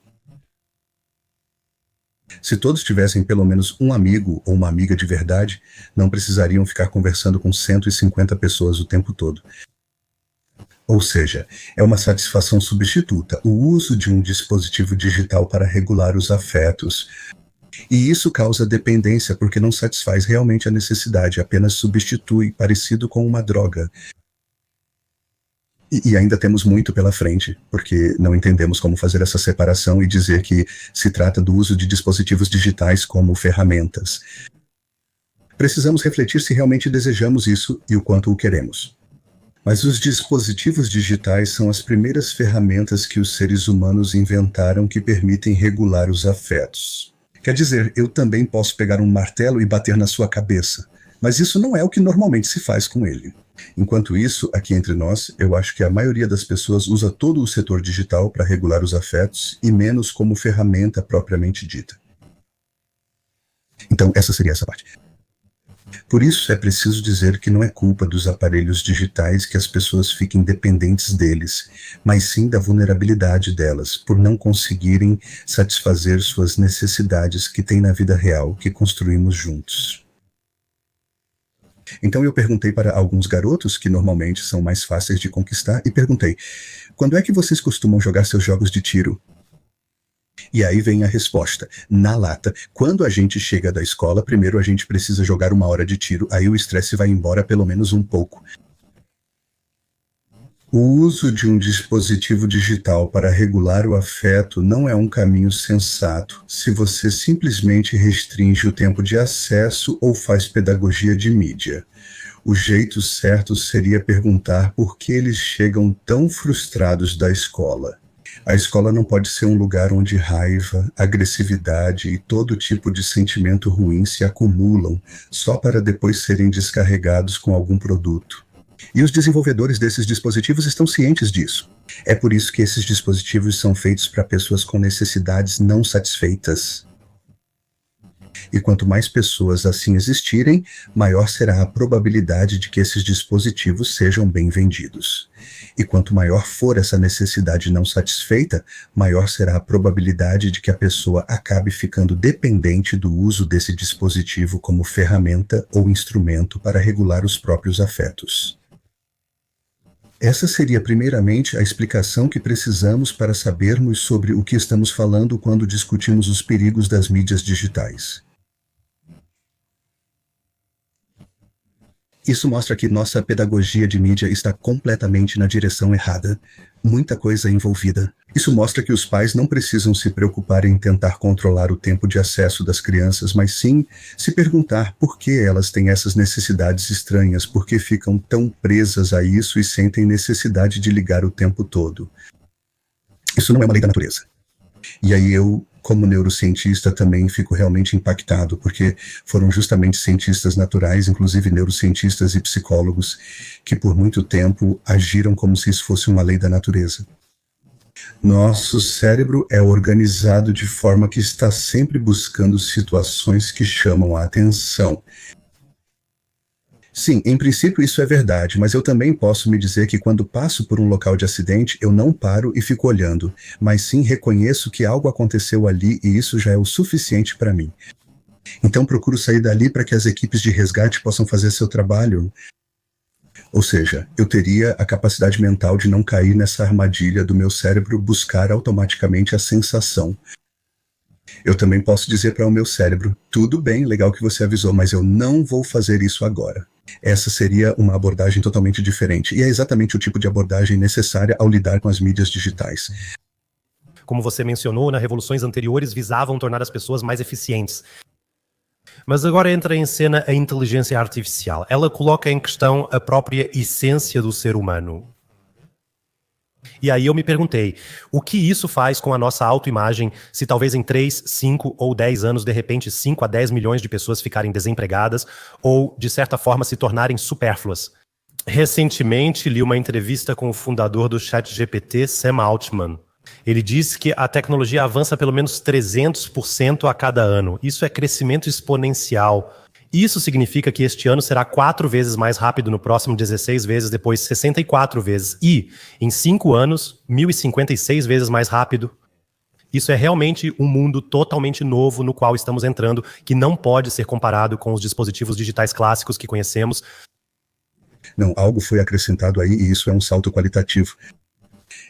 Se todos tivessem pelo menos um amigo ou uma amiga de verdade, não precisariam ficar conversando com 150 pessoas o tempo todo. Ou seja, é uma satisfação substituta, o uso de um dispositivo digital para regular os afetos. E isso causa dependência porque não satisfaz realmente a necessidade, apenas substitui, parecido com uma droga. E ainda temos muito pela frente, porque não entendemos como fazer essa separação e dizer que se trata do uso de dispositivos digitais como ferramentas. Precisamos refletir se realmente desejamos isso e o quanto o queremos. Mas os dispositivos digitais são as primeiras ferramentas que os seres humanos inventaram que permitem regular os afetos. Quer dizer, eu também posso pegar um martelo e bater na sua cabeça, mas isso não é o que normalmente se faz com ele. Enquanto isso, aqui entre nós, eu acho que a maioria das pessoas usa todo o setor digital para regular os afetos e menos como ferramenta propriamente dita. Então, essa seria essa parte. Por isso, é preciso dizer que não é culpa dos aparelhos digitais que as pessoas fiquem dependentes deles, mas sim da vulnerabilidade delas, por não conseguirem satisfazer suas necessidades que têm na vida real, que construímos juntos. Então eu perguntei para alguns garotos, que normalmente são mais fáceis de conquistar, e perguntei: quando é que vocês costumam jogar seus jogos de tiro? E aí vem a resposta, na lata. Quando a gente chega da escola, primeiro a gente precisa jogar 1 hora de tiro, aí o estresse vai embora pelo menos um pouco. O uso de um dispositivo digital para regular o afeto não é um caminho sensato se você simplesmente restringe o tempo de acesso ou faz pedagogia de mídia. O jeito certo seria perguntar por que eles chegam tão frustrados da escola. A escola não pode ser um lugar onde raiva, agressividade e todo tipo de sentimento ruim se acumulam só para depois serem descarregados com algum produto. E os desenvolvedores desses dispositivos estão cientes disso. É por isso que esses dispositivos são feitos para pessoas com necessidades não satisfeitas. E quanto mais pessoas assim existirem, maior será a probabilidade de que esses dispositivos sejam bem vendidos. E quanto maior for essa necessidade não satisfeita, maior será a probabilidade de que a pessoa acabe ficando dependente do uso desse dispositivo como ferramenta ou instrumento para regular os próprios afetos. Essa seria primeiramente a explicação que precisamos para sabermos sobre o que estamos falando quando discutimos os perigos das mídias digitais. Isso mostra que nossa pedagogia de mídia está completamente na direção errada. Muita coisa envolvida. Isso mostra que os pais não precisam se preocupar em tentar controlar o tempo de acesso das crianças, mas sim se perguntar por que elas têm essas necessidades estranhas, por que ficam tão presas a isso e sentem necessidade de ligar o tempo todo. Isso não é uma lei da natureza. E aí eu, como neurocientista, também fico realmente impactado, porque foram justamente cientistas naturais, inclusive neurocientistas e psicólogos, que por muito tempo agiram como se isso fosse uma lei da natureza. Nosso cérebro é organizado de forma que está sempre buscando situações que chamam a atenção. Sim, em princípio isso é verdade, mas eu também posso me dizer que quando passo por um local de acidente, eu não paro e fico olhando, mas sim reconheço que algo aconteceu ali e isso já é o suficiente para mim. Então procuro sair dali para que as equipes de resgate possam fazer seu trabalho. Ou seja, eu teria a capacidade mental de não cair nessa armadilha do meu cérebro buscar automaticamente a sensação. Eu também posso dizer para o meu cérebro, tudo bem, legal que você avisou, mas eu não vou fazer isso agora. Essa seria uma abordagem totalmente diferente, e é exatamente o tipo de abordagem necessária ao lidar com as mídias digitais. Como você mencionou, nas revoluções anteriores visavam tornar as pessoas mais eficientes. Mas agora entra em cena a inteligência artificial. Ela coloca em questão a própria essência do ser humano. E aí eu me perguntei, o que isso faz com a nossa autoimagem se talvez em 3, 5 ou 10 anos, de repente, 5 a 10 milhões de pessoas ficarem desempregadas ou, de certa forma, se tornarem supérfluas? Recentemente, li uma entrevista com o fundador do ChatGPT, Sam Altman. Ele disse que a tecnologia avança pelo menos 300% a cada ano. Isso é crescimento exponencial. Isso significa que este ano será 4 vezes mais rápido, no próximo 16 vezes, depois 64 vezes. E, em 5 anos, 1056 vezes mais rápido. Isso é realmente um mundo totalmente novo no qual estamos entrando, que não pode ser comparado com os dispositivos digitais clássicos que conhecemos. Não, algo foi acrescentado aí e isso é um salto qualitativo.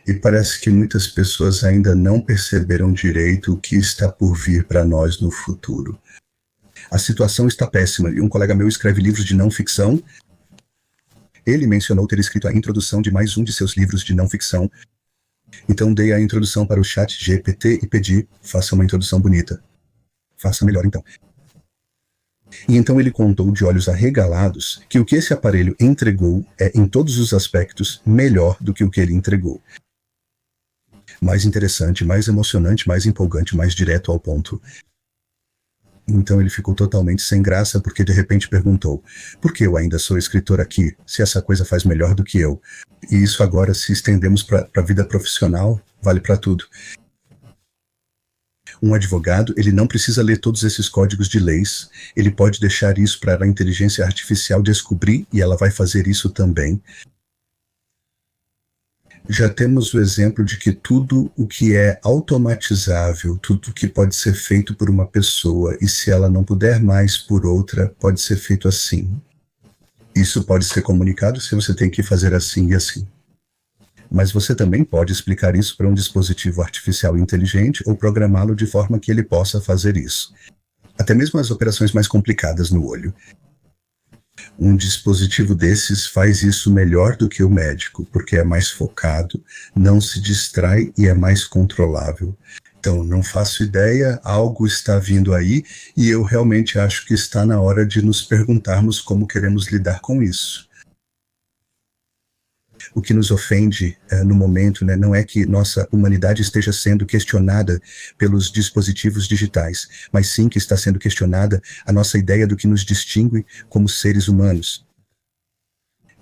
E parece que muitas pessoas ainda não perceberam direito o que está por vir para nós no futuro. A situação está péssima e um colega meu escreve livros de não ficção. Ele mencionou ter escrito a introdução de mais um de seus livros de não ficção. Então dei a introdução para o ChatGPT e pedi, faça uma introdução bonita. Faça melhor então. E então ele contou de olhos arregalados que o que esse aparelho entregou é, em todos os aspectos, melhor do que o que ele entregou. Mais interessante, mais emocionante, mais empolgante, mais direto ao ponto. Então ele ficou totalmente sem graça porque de repente perguntou: por que eu ainda sou escritor aqui, se essa coisa faz melhor do que eu? E isso agora, se estendemos para a vida profissional, vale para tudo. Um advogado, ele não precisa ler todos esses códigos de leis, ele pode deixar isso para a inteligência artificial descobrir e ela vai fazer isso também. Já temos o exemplo de que tudo o que é automatizável, tudo o que pode ser feito por uma pessoa e se ela não puder mais por outra, pode ser feito assim. Isso pode ser comunicado se você tem que fazer assim e assim. Mas você também pode explicar isso para um dispositivo artificial inteligente ou programá-lo de forma que ele possa fazer isso. Até mesmo as operações mais complicadas no olho. Um dispositivo desses faz isso melhor do que o médico, porque é mais focado, não se distrai e é mais controlável. Então, não faço ideia, algo está vindo aí e eu realmente acho que está na hora de nos perguntarmos como queremos lidar com isso. O que nos ofende no momento, né, não é que nossa humanidade esteja sendo questionada pelos dispositivos digitais, mas sim que está sendo questionada a nossa ideia do que nos distingue como seres humanos.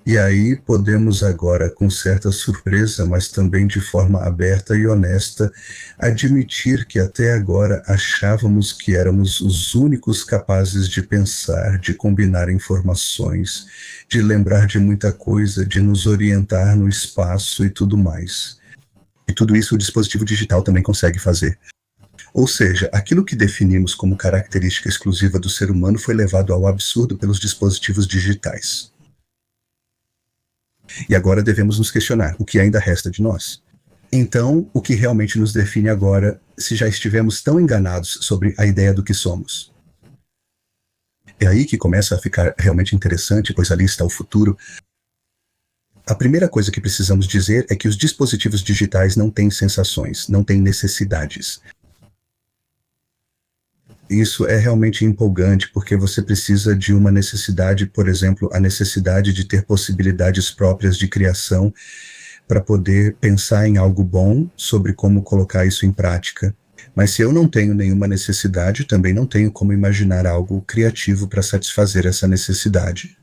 E aí podemos agora, com certa surpresa, mas também de forma aberta e honesta, admitir que até agora achávamos que éramos os únicos capazes de pensar, de combinar informações, de lembrar de muita coisa, de nos orientar no espaço e tudo mais. E tudo isso o dispositivo digital também consegue fazer. Ou seja, aquilo que definimos como característica exclusiva do ser humano foi levado ao absurdo pelos dispositivos digitais. E agora devemos nos questionar o que ainda resta de nós. Então, o que realmente nos define agora, se já estivemos tão enganados sobre a ideia do que somos? É aí que começa a ficar realmente interessante, pois ali está o futuro. A primeira coisa que precisamos dizer é que os dispositivos digitais não têm sensações, não têm necessidades. Isso é realmente empolgante, porque você precisa de uma necessidade, por exemplo, a necessidade de ter possibilidades próprias de criação para poder pensar em algo bom sobre como colocar isso em prática. Mas se eu não tenho nenhuma necessidade, também não tenho como imaginar algo criativo para satisfazer essa necessidade.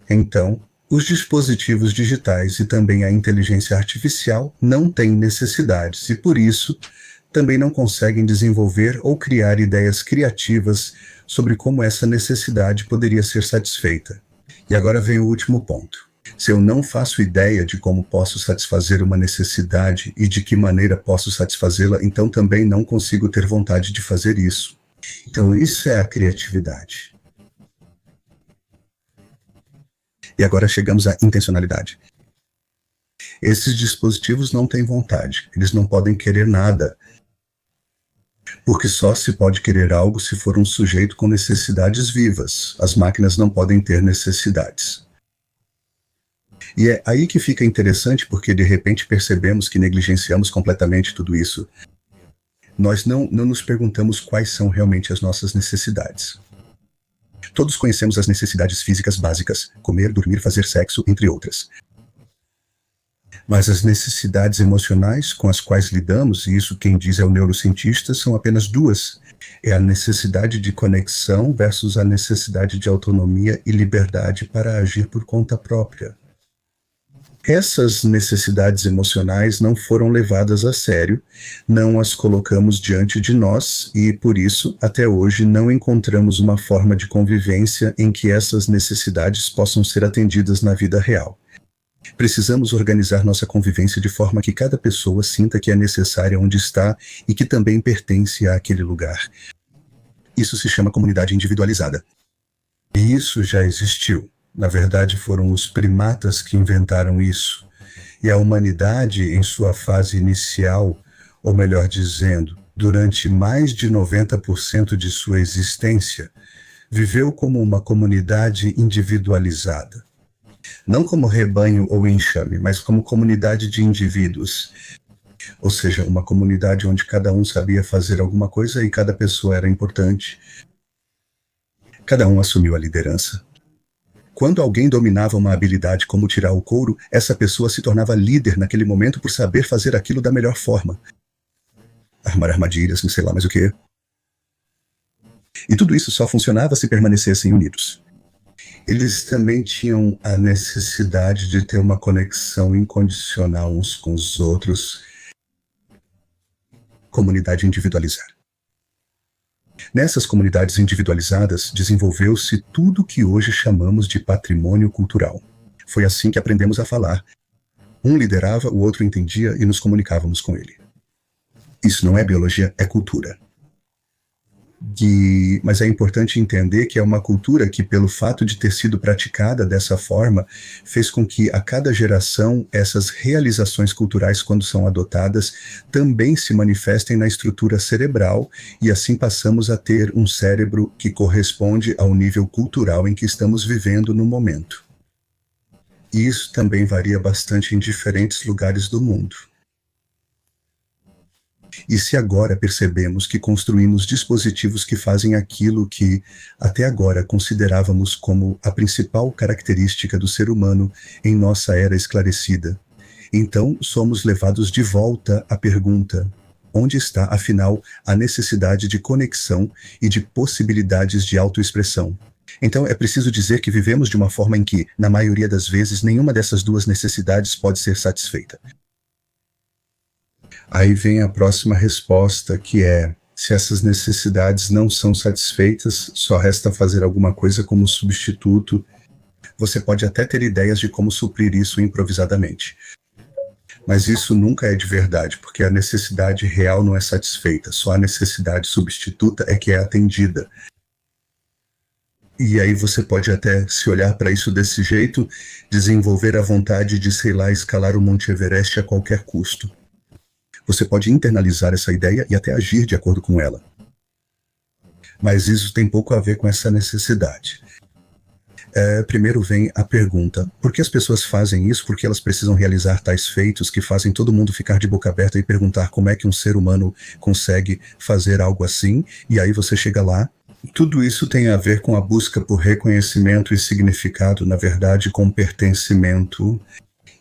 Então, os dispositivos digitais e também a inteligência artificial não têm necessidades e, por isso, também não conseguem desenvolver ou criar ideias criativas sobre como essa necessidade poderia ser satisfeita. E agora vem o último ponto. Se eu não faço ideia de como posso satisfazer uma necessidade e de que maneira posso satisfazê-la, então também não consigo ter vontade de fazer isso. Então isso é a criatividade. E agora chegamos à intencionalidade. Esses dispositivos não têm vontade, eles não podem querer nada, porque só se pode querer algo se for um sujeito com necessidades vivas. As máquinas não podem ter necessidades. E é aí que fica interessante, porque de repente percebemos que negligenciamos completamente tudo isso. Nós não nos perguntamos quais são realmente as nossas necessidades. Todos conhecemos as necessidades físicas básicas: comer, dormir, fazer sexo, entre outras. Mas as necessidades emocionais com as quais lidamos, e isso quem diz é o neurocientista, são apenas duas. É a necessidade de conexão versus a necessidade de autonomia e liberdade para agir por conta própria. Essas necessidades emocionais não foram levadas a sério, não as colocamos diante de nós e, por isso, até hoje não encontramos uma forma de convivência em que essas necessidades possam ser atendidas na vida real. Precisamos organizar nossa convivência de forma que cada pessoa sinta que é necessária onde está e que também pertence àquele lugar. Isso se chama comunidade individualizada. E isso já existiu. Na verdade, foram os primatas que inventaram isso. E a humanidade, em sua fase inicial, ou melhor dizendo, durante mais de 90% de sua existência, viveu como uma comunidade individualizada. Não como rebanho ou enxame, mas como comunidade de indivíduos. Ou seja, uma comunidade onde cada um sabia fazer alguma coisa e cada pessoa era importante. Cada um assumiu a liderança. Quando alguém dominava uma habilidade como tirar o couro, essa pessoa se tornava líder naquele momento por saber fazer aquilo da melhor forma. Armar armadilhas, não sei lá mais o quê. E tudo isso só funcionava se permanecessem unidos. Eles também tinham a necessidade de ter uma conexão incondicional uns com os outros. Comunidade individualizada. Nessas comunidades individualizadas, desenvolveu-se tudo que hoje chamamos de patrimônio cultural. Foi assim que aprendemos a falar. Um liderava, o outro entendia e nos comunicávamos com ele. Isso não é biologia, é cultura. Mas é importante entender que é uma cultura que, pelo fato de ter sido praticada dessa forma, fez com que a cada geração essas realizações culturais, quando são adotadas, também se manifestem na estrutura cerebral e assim passamos a ter um cérebro que corresponde ao nível cultural em que estamos vivendo no momento. E isso também varia bastante em diferentes lugares do mundo. E se agora percebemos que construímos dispositivos que fazem aquilo que, até agora, considerávamos como a principal característica do ser humano em nossa era esclarecida, então somos levados de volta à pergunta: onde está, afinal, a necessidade de conexão e de possibilidades de autoexpressão? Então é preciso dizer que vivemos de uma forma em que, na maioria das vezes, nenhuma dessas duas necessidades pode ser satisfeita. Aí vem a próxima resposta, que é: se essas necessidades não são satisfeitas, só resta fazer alguma coisa como substituto. Você pode até ter ideias de como suprir isso improvisadamente. Mas isso nunca é de verdade, porque a necessidade real não é satisfeita, só a necessidade substituta é que é atendida. E aí você pode até, se olhar para isso desse jeito, desenvolver a vontade de, sei lá, escalar o Monte Everest a qualquer custo. Você pode internalizar essa ideia e até agir de acordo com ela. Mas isso tem pouco a ver com essa necessidade. Primeiro vem a pergunta: por que as pessoas fazem isso? Por que elas precisam realizar tais feitos que fazem todo mundo ficar de boca aberta e perguntar como é que um ser humano consegue fazer algo assim? E aí você chega lá. Tudo isso tem a ver com a busca por reconhecimento e significado, na verdade, com pertencimento.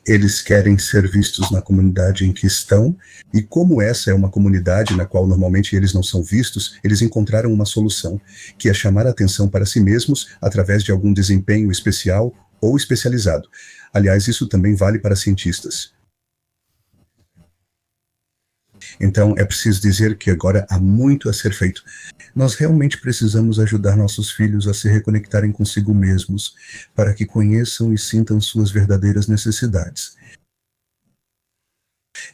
Eles querem ser vistos na comunidade em que estão, e como essa é uma comunidade na qual normalmente eles não são vistos, eles encontraram uma solução, que é chamar a atenção para si mesmos através de algum desempenho especial ou especializado. Aliás, isso também vale para cientistas. Então, é preciso dizer que agora há muito a ser feito. Nós realmente precisamos ajudar nossos filhos a se reconectarem consigo mesmos, para que conheçam e sintam suas verdadeiras necessidades.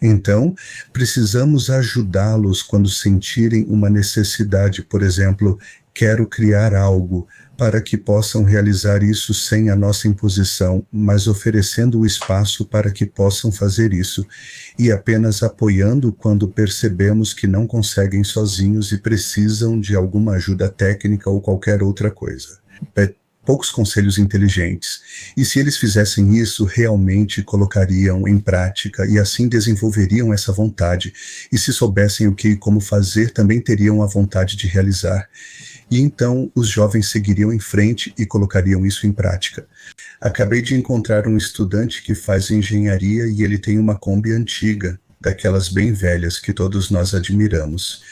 Então, precisamos ajudá-los quando sentirem uma necessidade, por exemplo, quero criar algo, para que possam realizar isso sem a nossa imposição, mas oferecendo o espaço para que possam fazer isso, e apenas apoiando quando percebemos que não conseguem sozinhos e precisam de alguma ajuda técnica ou qualquer outra coisa. Poucos conselhos inteligentes, e se eles fizessem isso, realmente colocariam em prática e assim desenvolveriam essa vontade, e se soubessem o que e como fazer, também teriam a vontade de realizar. E então os jovens seguiriam em frente e colocariam isso em prática. Acabei de encontrar um estudante que faz engenharia e ele tem uma Kombi antiga, daquelas bem velhas que todos nós admiramos.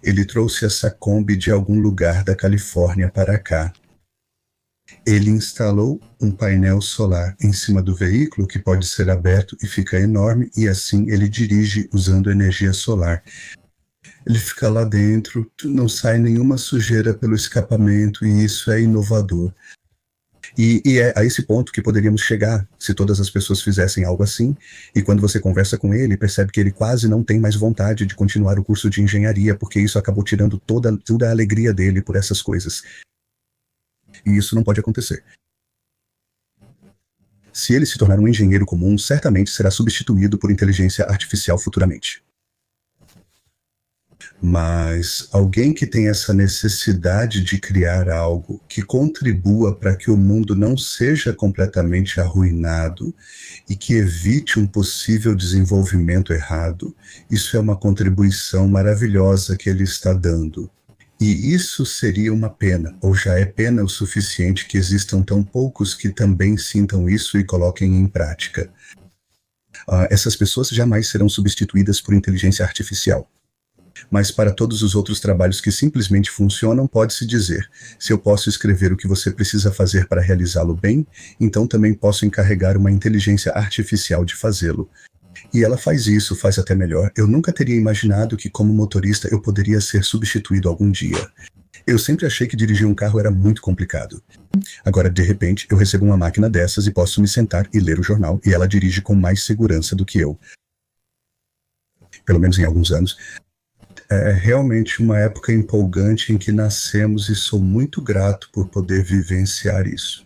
Ele trouxe essa Kombi de algum lugar da Califórnia para cá. Ele instalou um painel solar em cima do veículo que pode ser aberto e fica enorme, e assim ele dirige usando energia solar. Ele fica lá dentro, não sai nenhuma sujeira pelo escapamento, e isso é inovador. E é a esse ponto que poderíamos chegar se todas as pessoas fizessem algo assim, e quando você conversa com ele, percebe que ele quase não tem mais vontade de continuar o curso de engenharia, porque isso acabou tirando toda a alegria dele por essas coisas. E isso não pode acontecer. Se ele se tornar um engenheiro comum, certamente será substituído por inteligência artificial futuramente. Mas alguém que tem essa necessidade de criar algo que contribua para que o mundo não seja completamente arruinado e que evite um possível desenvolvimento errado, isso é uma contribuição maravilhosa que ele está dando. E isso seria uma pena, ou já é pena o suficiente que existam tão poucos que também sintam isso e coloquem em prática. Essas pessoas jamais serão substituídas por inteligência artificial. Mas para todos os outros trabalhos que simplesmente funcionam, pode-se dizer: se eu posso escrever o que você precisa fazer para realizá-lo bem, então também posso encarregar uma inteligência artificial de fazê-lo. E ela faz isso, faz até melhor. Eu nunca teria imaginado que, como motorista, eu poderia ser substituído algum dia. Eu sempre achei que dirigir um carro era muito complicado. Agora, de repente, eu recebo uma máquina dessas e posso me sentar e ler o jornal, e ela dirige com mais segurança do que eu. Pelo menos em alguns anos. É realmente uma época empolgante em que nascemos e sou muito grato por poder vivenciar isso.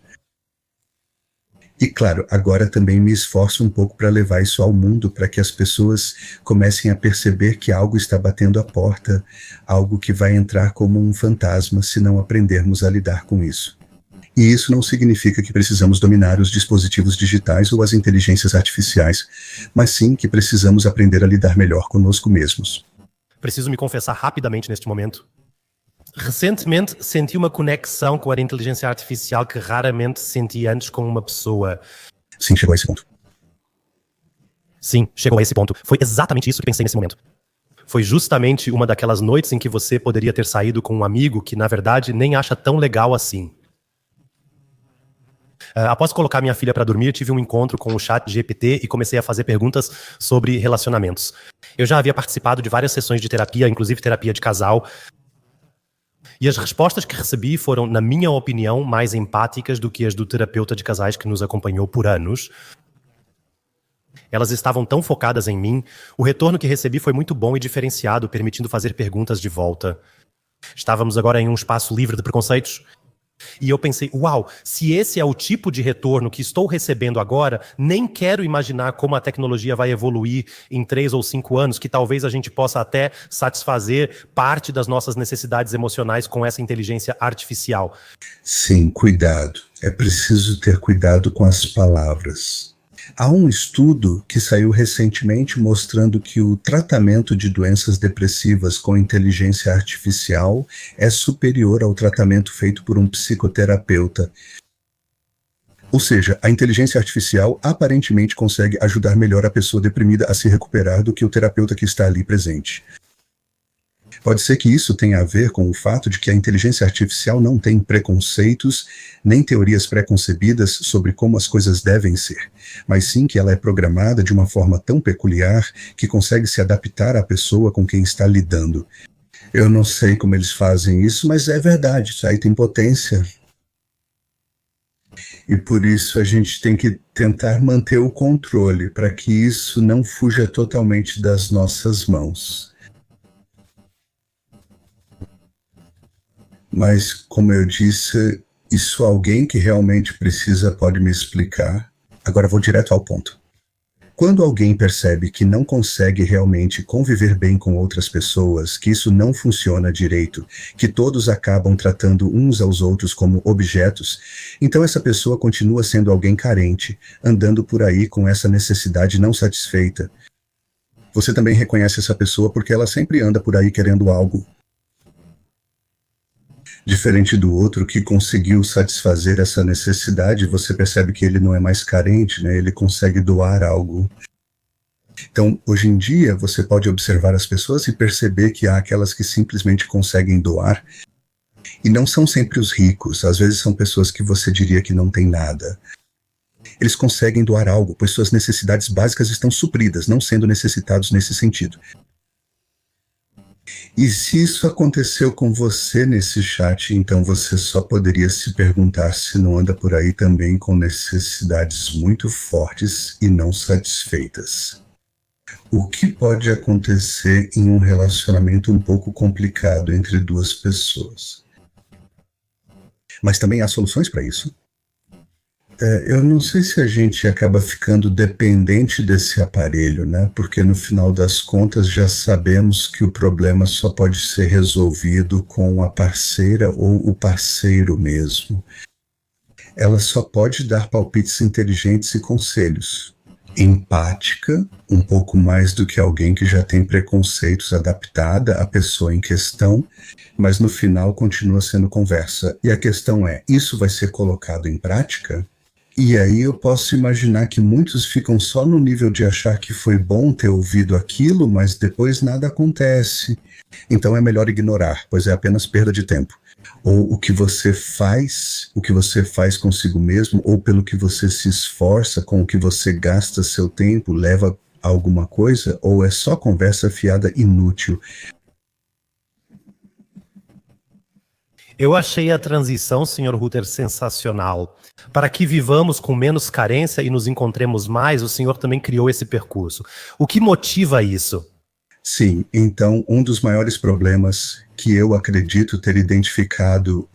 E claro, agora também me esforço um pouco para levar isso ao mundo, para que as pessoas comecem a perceber que algo está batendo a porta, algo que vai entrar como um fantasma se não aprendermos a lidar com isso. E isso não significa que precisamos dominar os dispositivos digitais ou as inteligências artificiais, mas sim que precisamos aprender a lidar melhor conosco mesmos. Preciso me confessar rapidamente neste momento. Recentemente senti uma conexão com a inteligência artificial que raramente senti antes com uma pessoa. Sim, chegou a esse ponto. Sim, chegou a esse ponto. Foi exatamente isso que pensei nesse momento. Foi justamente uma daquelas noites em que você poderia ter saído com um amigo que, na verdade, nem acha tão legal assim. Após colocar minha filha para dormir, tive um encontro com o ChatGPT e comecei a fazer perguntas sobre relacionamentos. Eu já havia participado de várias sessões de terapia, inclusive terapia de casal, e as respostas que recebi foram, na minha opinião, mais empáticas do que as do terapeuta de casais que nos acompanhou por anos. Elas estavam tão focadas em mim, o retorno que recebi foi muito bom e diferenciado, permitindo fazer perguntas de volta. Estávamos agora em um espaço livre de preconceitos. E eu pensei, uau, se esse é o tipo de retorno que estou recebendo agora, nem quero imaginar como a tecnologia vai evoluir em 3 ou 5 anos, que talvez a gente possa até satisfazer parte das nossas necessidades emocionais com essa inteligência artificial. Sim, cuidado. É preciso ter cuidado com as palavras. Há um estudo que saiu recentemente mostrando que o tratamento de doenças depressivas com inteligência artificial é superior ao tratamento feito por um psicoterapeuta. Ou seja, a inteligência artificial aparentemente consegue ajudar melhor a pessoa deprimida a se recuperar do que o terapeuta que está ali presente. Pode ser que isso tenha a ver com o fato de que a inteligência artificial não tem preconceitos nem teorias pré-concebidas sobre como as coisas devem ser, mas sim que ela é programada de uma forma tão peculiar que consegue se adaptar à pessoa com quem está lidando. Eu não sei como eles fazem isso, mas é verdade, isso aí tem potência. E por isso a gente tem que tentar manter o controle para que isso não fuja totalmente das nossas mãos. Mas, como eu disse, isso alguém que realmente precisa pode me explicar. Agora vou direto ao ponto. Quando alguém percebe que não consegue realmente conviver bem com outras pessoas, que isso não funciona direito, que todos acabam tratando uns aos outros como objetos, então essa pessoa continua sendo alguém carente, andando por aí com essa necessidade não satisfeita. Você também reconhece essa pessoa porque ela sempre anda por aí querendo algo. Diferente do outro que conseguiu satisfazer essa necessidade, você percebe que ele não é mais carente, né? Ele consegue doar algo. Então, hoje em dia, você pode observar as pessoas e perceber que há aquelas que simplesmente conseguem doar, e não são sempre os ricos, às vezes são pessoas que você diria que não têm nada. Eles conseguem doar algo, pois suas necessidades básicas estão supridas, não sendo necessitados nesse sentido. E se isso aconteceu com você nesse chat, então você só poderia se perguntar se não anda por aí também com necessidades muito fortes e não satisfeitas. O que pode acontecer em um relacionamento um pouco complicado entre duas pessoas? Mas também há soluções para isso. Eu não sei se a gente acaba ficando dependente desse aparelho, né? Porque no final das contas já sabemos que o problema só pode ser resolvido com a parceira ou o parceiro mesmo. Ela só pode dar palpites inteligentes e conselhos. Empática, um pouco mais do que alguém que já tem preconceitos, adaptada à pessoa em questão, mas no final continua sendo conversa. E a questão é, isso vai ser colocado em prática? E aí eu posso imaginar que muitos ficam só no nível de achar que foi bom ter ouvido aquilo, mas depois nada acontece. Então é melhor ignorar, pois é apenas perda de tempo. Ou o que você faz consigo mesmo, ou pelo que você se esforça, com o que você gasta seu tempo, leva a alguma coisa, ou é só conversa fiada inútil. Eu achei a transição, Sr. Ruther, sensacional. Para que vivamos com menos carência e nos encontremos mais, o senhor também criou esse percurso. O que motiva isso? Sim, então um dos maiores problemas que eu acredito ter identificado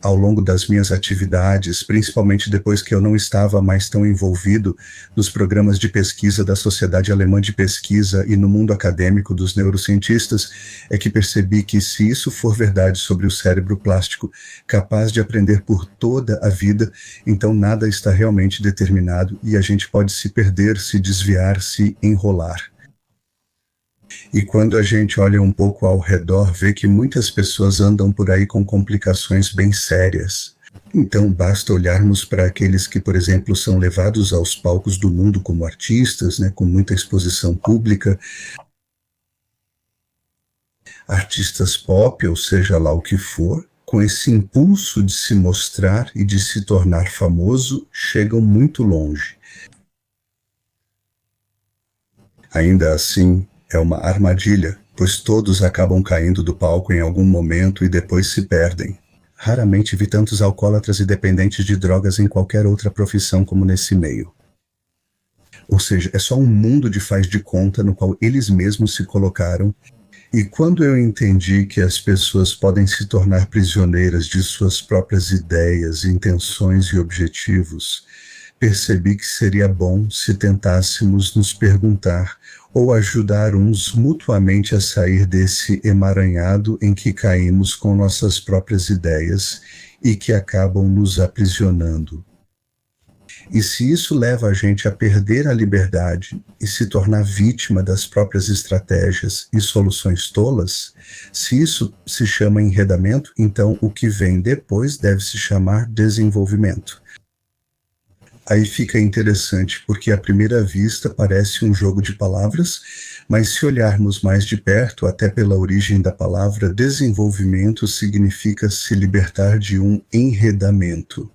ao longo das minhas atividades, principalmente depois que eu não estava mais tão envolvido nos programas de pesquisa da Sociedade Alemã de Pesquisa e no mundo acadêmico dos neurocientistas, é que percebi que se isso for verdade sobre o cérebro plástico, capaz de aprender por toda a vida, então nada está realmente determinado e a gente pode se perder, se desviar, se enrolar. E quando a gente olha um pouco ao redor, vê que muitas pessoas andam por aí com complicações bem sérias. Então basta olharmos para aqueles que, por exemplo, são levados aos palcos do mundo como artistas, né, com muita exposição pública, artistas pop, ou seja lá o que for, com esse impulso de se mostrar e de se tornar famoso, chegam muito longe. Ainda assim, é uma armadilha, pois todos acabam caindo do palco em algum momento e depois se perdem. Raramente vi tantos alcoólatras e dependentes de drogas em qualquer outra profissão como nesse meio. Ou seja, é só um mundo de faz de conta no qual eles mesmos se colocaram. E quando eu entendi que as pessoas podem se tornar prisioneiras de suas próprias ideias, intenções e objetivos, percebi que seria bom se tentássemos nos perguntar ou ajudar uns mutuamente a sair desse emaranhado em que caímos com nossas próprias ideias e que acabam nos aprisionando. E se isso leva a gente a perder a liberdade e se tornar vítima das próprias estratégias e soluções tolas, se isso se chama enredamento, então o que vem depois deve se chamar desenvolvimento. Aí fica interessante, porque à primeira vista parece um jogo de palavras, mas se olharmos mais de perto, até pela origem da palavra, desenvolvimento significa se libertar de um enredamento.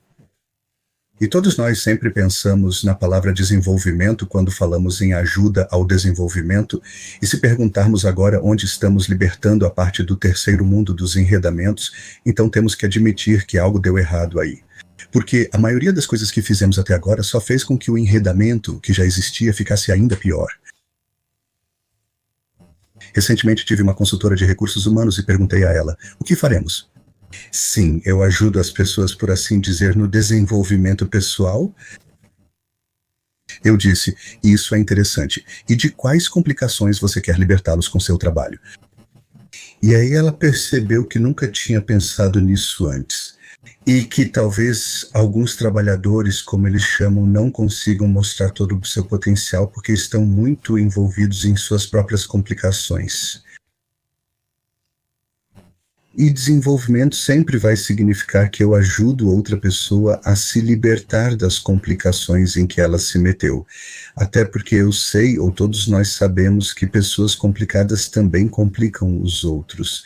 E todos nós sempre pensamos na palavra desenvolvimento quando falamos em ajuda ao desenvolvimento, e se perguntarmos agora onde estamos libertando a parte do terceiro mundo dos enredamentos, então temos que admitir que algo deu errado aí. Porque a maioria das coisas que fizemos até agora só fez com que o enredamento que já existia ficasse ainda pior. Recentemente tive uma consultora de recursos humanos e perguntei a ela, o que faremos? Sim, eu ajudo as pessoas, por assim dizer, no desenvolvimento pessoal. Eu disse, isso é interessante. E de quais complicações você quer libertá-los com seu trabalho? E aí ela percebeu que nunca tinha pensado nisso antes. E que talvez alguns trabalhadores, como eles chamam, não consigam mostrar todo o seu potencial porque estão muito envolvidos em suas próprias complicações. E desenvolvimento sempre vai significar que eu ajudo outra pessoa a se libertar das complicações em que ela se meteu. Até porque eu sei, ou todos nós sabemos, que pessoas complicadas também complicam os outros.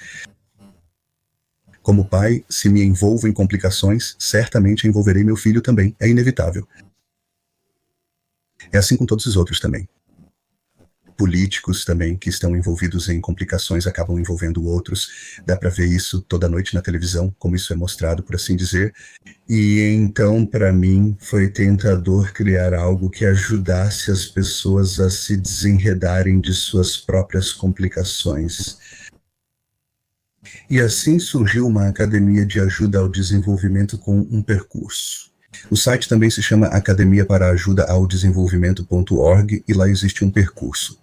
Como pai, se me envolvo em complicações, certamente envolverei meu filho também. É inevitável. É assim com todos os outros também. Políticos também que estão envolvidos em complicações acabam envolvendo outros. Dá para ver isso toda noite na televisão, como isso é mostrado, por assim dizer. E então, para mim, foi tentador criar algo que ajudasse as pessoas a se desenredarem de suas próprias complicações. E assim surgiu uma academia de ajuda ao desenvolvimento com um percurso. O site também se chama Academia para Ajuda ao Desenvolvimento.org e lá existe um percurso.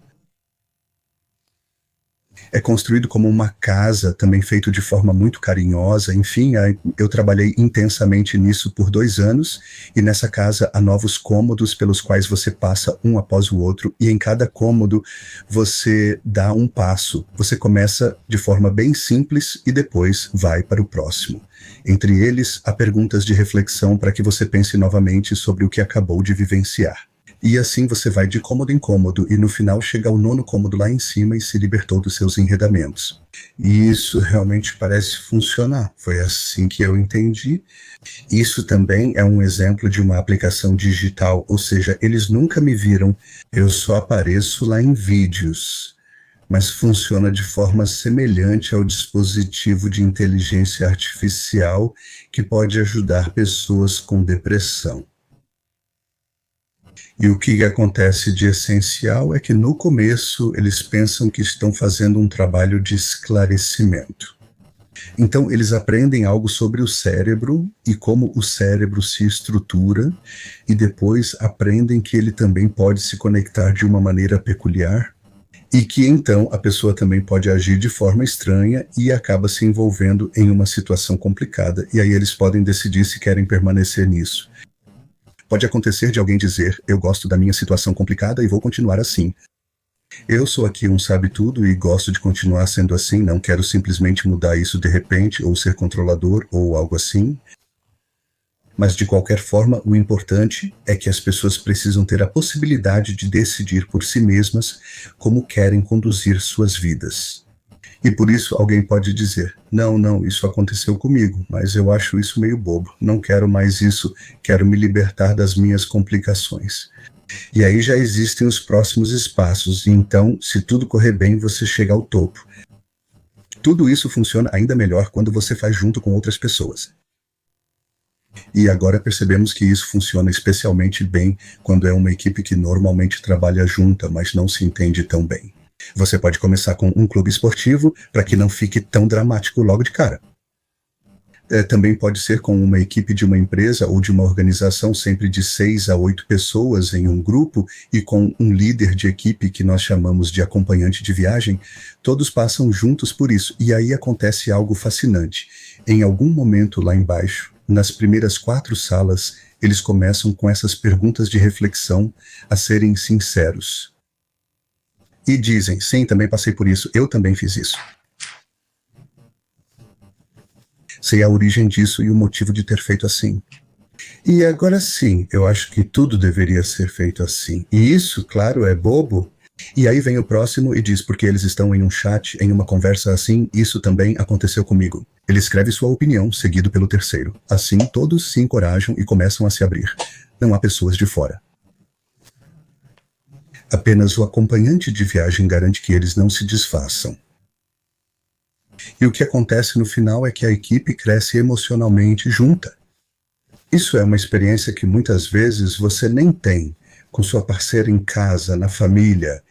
É construído como uma casa, também feito de forma muito carinhosa. Enfim, eu trabalhei intensamente nisso por 2 anos, e nessa casa há novos cômodos pelos quais você passa um após o outro, e em cada cômodo você dá um passo. Você começa de forma bem simples e depois vai para o próximo. Entre eles, há perguntas de reflexão para que você pense novamente sobre o que acabou de vivenciar. E assim você vai de cômodo em cômodo e no final chega ao 9º cômodo lá em cima e se libertou dos seus enredamentos. E isso realmente parece funcionar. Foi assim que eu entendi. Isso também é um exemplo de uma aplicação digital, ou seja, eles nunca me viram, eu só apareço lá em vídeos. Mas funciona de forma semelhante ao dispositivo de inteligência artificial que pode ajudar pessoas com depressão. E o que acontece de essencial é que no começo eles pensam que estão fazendo um trabalho de esclarecimento. Então eles aprendem algo sobre o cérebro e como o cérebro se estrutura, e depois aprendem que ele também pode se conectar de uma maneira peculiar, e que então a pessoa também pode agir de forma estranha e acaba se envolvendo em uma situação complicada, e aí eles podem decidir se querem permanecer nisso. Pode acontecer de alguém dizer, eu gosto da minha situação complicada e vou continuar assim. Eu sou aqui um sabe-tudo e gosto de continuar sendo assim, não quero simplesmente mudar isso de repente ou ser controlador ou algo assim. Mas de qualquer forma, o importante é que as pessoas precisam ter a possibilidade de decidir por si mesmas como querem conduzir suas vidas. E por isso alguém pode dizer, não, isso aconteceu comigo, mas eu acho isso meio bobo, não quero mais isso, quero me libertar das minhas complicações. E aí já existem os próximos espaços, e então, se tudo correr bem, você chega ao topo. Tudo isso funciona ainda melhor quando você faz junto com outras pessoas. E agora percebemos que isso funciona especialmente bem quando é uma equipe que normalmente trabalha junta, mas não se entende tão bem. Você pode começar com um clube esportivo para que não fique tão dramático logo de cara. Também pode ser com uma equipe de uma empresa ou de uma organização, sempre de 6 a 8 pessoas em um grupo e com um líder de equipe que nós chamamos de acompanhante de viagem. Todos passam juntos por isso, e aí acontece algo fascinante. Em algum momento lá embaixo, nas primeiras 4 salas, eles começam com essas perguntas de reflexão a serem sinceros. E dizem, sim, também passei por isso, eu também fiz isso. Sei a origem disso e o motivo de ter feito assim. E agora sim, eu acho que tudo deveria ser feito assim. E isso, claro, é bobo. E aí vem o próximo e diz, porque eles estão em um chat, em uma conversa assim, isso também aconteceu comigo. Ele escreve sua opinião, seguido pelo terceiro. Assim, todos se encorajam e começam a se abrir. Não há pessoas de fora. Apenas o acompanhante de viagem garante que eles não se desfaçam. E o que acontece no final é que a equipe cresce emocionalmente junta. Isso é uma experiência que muitas vezes você nem tem com sua parceira em casa, na família,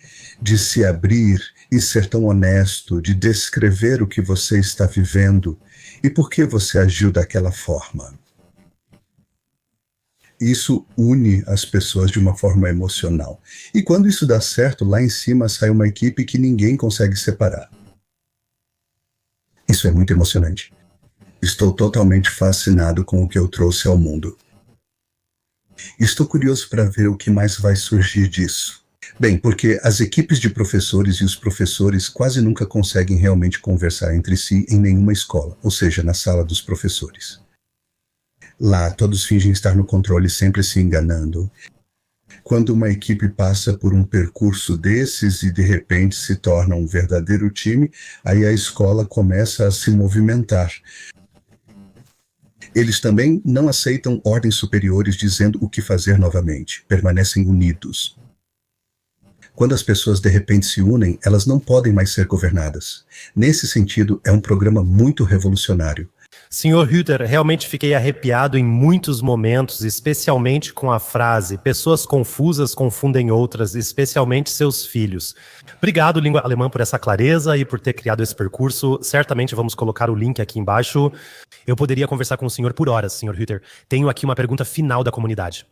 de se abrir e ser tão honesto, de descrever o que você está vivendo e por que você agiu daquela forma. Isso une as pessoas de uma forma emocional. E quando isso dá certo, lá em cima sai uma equipe que ninguém consegue separar. Isso é muito emocionante. Estou totalmente fascinado com o que eu trouxe ao mundo. Estou curioso para ver o que mais vai surgir disso. Bem, porque as equipes de professores e os professores quase nunca conseguem realmente conversar entre si em nenhuma escola, ou seja, na sala dos professores. Lá, todos fingem estar no controle, sempre se enganando. Quando uma equipe passa por um percurso desses e de repente se torna um verdadeiro time, aí a escola começa a se movimentar. Eles também não aceitam ordens superiores dizendo o que fazer novamente, permanecem unidos. Quando as pessoas de repente se unem, elas não podem mais ser governadas. Nesse sentido, é um programa muito revolucionário. Senhor Hüter, realmente fiquei arrepiado em muitos momentos, especialmente com a frase pessoas confusas confundem outras, especialmente seus filhos. Obrigado, língua alemã, por essa clareza e por ter criado esse percurso. Certamente vamos colocar o link aqui embaixo. Eu poderia conversar com o senhor por horas, Senhor Hüter. Tenho aqui uma pergunta final da comunidade.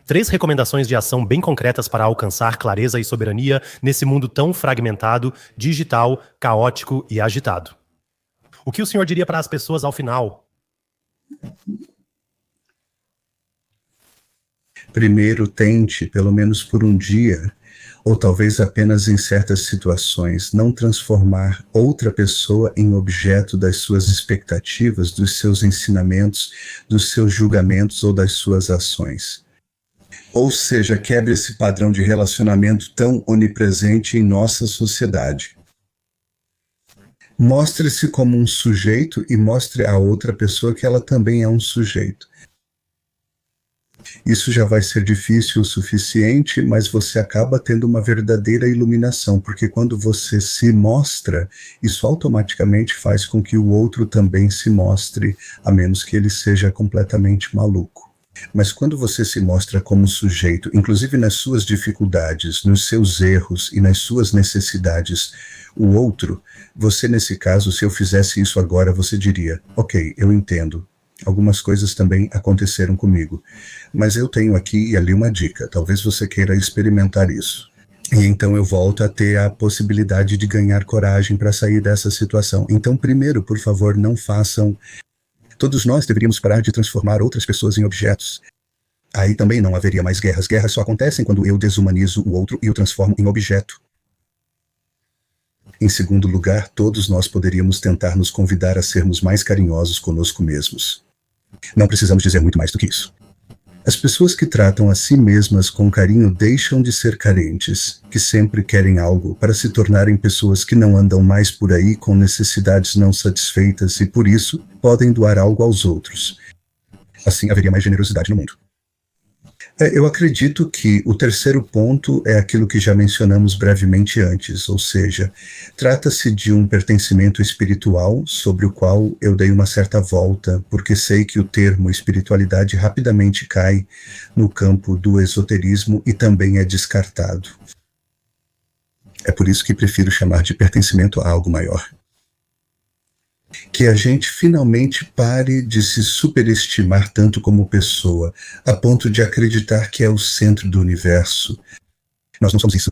3 recomendações de ação bem concretas para alcançar clareza e soberania nesse mundo tão fragmentado, digital, caótico e agitado. O que o senhor diria para as pessoas ao final? Primeiro, tente, pelo menos por um dia, ou talvez apenas em certas situações, não transformar outra pessoa em objeto das suas expectativas, dos seus ensinamentos, dos seus julgamentos ou das suas ações. Ou seja, quebre esse padrão de relacionamento tão onipresente em nossa sociedade. Mostre-se como um sujeito e mostre a outra pessoa que ela também é um sujeito. Isso já vai ser difícil o suficiente, mas você acaba tendo uma verdadeira iluminação, porque quando você se mostra, isso automaticamente faz com que o outro também se mostre, a menos que ele seja completamente maluco. Mas quando você se mostra como sujeito, inclusive nas suas dificuldades, nos seus erros e nas suas necessidades, o outro, você nesse caso, se eu fizesse isso agora, você diria, ok, eu entendo. Algumas coisas também aconteceram comigo, mas eu tenho aqui e ali uma dica, talvez você queira experimentar isso. E então eu volto a ter a possibilidade de ganhar coragem para sair dessa situação. Então, primeiro, por favor, não façam... Todos nós deveríamos parar de transformar outras pessoas em objetos. Aí também não haveria mais guerras. Guerras só acontecem quando eu desumanizo o outro e o transformo em objeto. Em segundo lugar, todos nós poderíamos tentar nos convidar a sermos mais carinhosos conosco mesmos. Não precisamos dizer muito mais do que isso. As pessoas que tratam a si mesmas com carinho deixam de ser carentes, que sempre querem algo, para se tornarem pessoas que não andam mais por aí com necessidades não satisfeitas e, por isso, podem doar algo aos outros. Assim haveria mais generosidade no mundo. Eu acredito que o terceiro ponto é aquilo que já mencionamos brevemente antes, ou seja, trata-se de um pertencimento espiritual sobre o qual eu dei uma certa volta, porque sei que o termo espiritualidade rapidamente cai no campo do esoterismo e também é descartado. É por isso que prefiro chamar de pertencimento a algo maior. Que a gente finalmente pare de se superestimar tanto como pessoa, a ponto de acreditar que é o centro do universo. Nós não somos isso.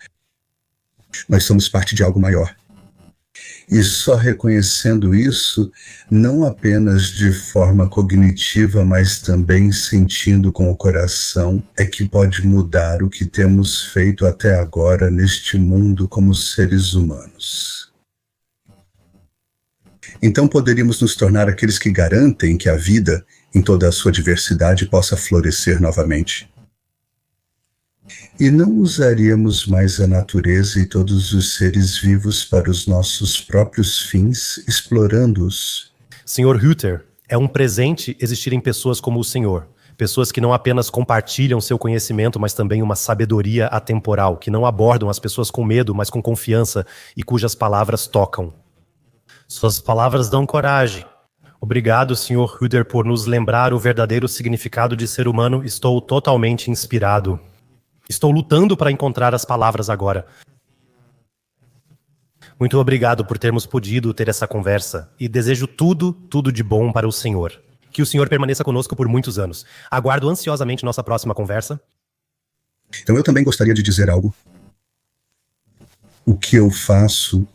Nós somos parte de algo maior. E só reconhecendo isso, não apenas de forma cognitiva, mas também sentindo com o coração, é que pode mudar o que temos feito até agora neste mundo como seres humanos. Então poderíamos nos tornar aqueles que garantem que a vida, em toda a sua diversidade, possa florescer novamente. E não usaríamos mais a natureza e todos os seres vivos para os nossos próprios fins, explorando-os. Senhor Hüter, é um presente existirem pessoas como o senhor. Pessoas que não apenas compartilham seu conhecimento, mas também uma sabedoria atemporal, que não abordam as pessoas com medo, mas com confiança, e cujas palavras tocam. Suas palavras dão coragem. Obrigado, Sr. Hüter, por nos lembrar o verdadeiro significado de ser humano. Estou totalmente inspirado. Estou lutando para encontrar as palavras agora. Muito obrigado por termos podido ter essa conversa e desejo tudo de bom para o Senhor. Que o Senhor permaneça conosco por muitos anos. Aguardo ansiosamente nossa próxima conversa. Então eu também gostaria de dizer algo. O que eu faço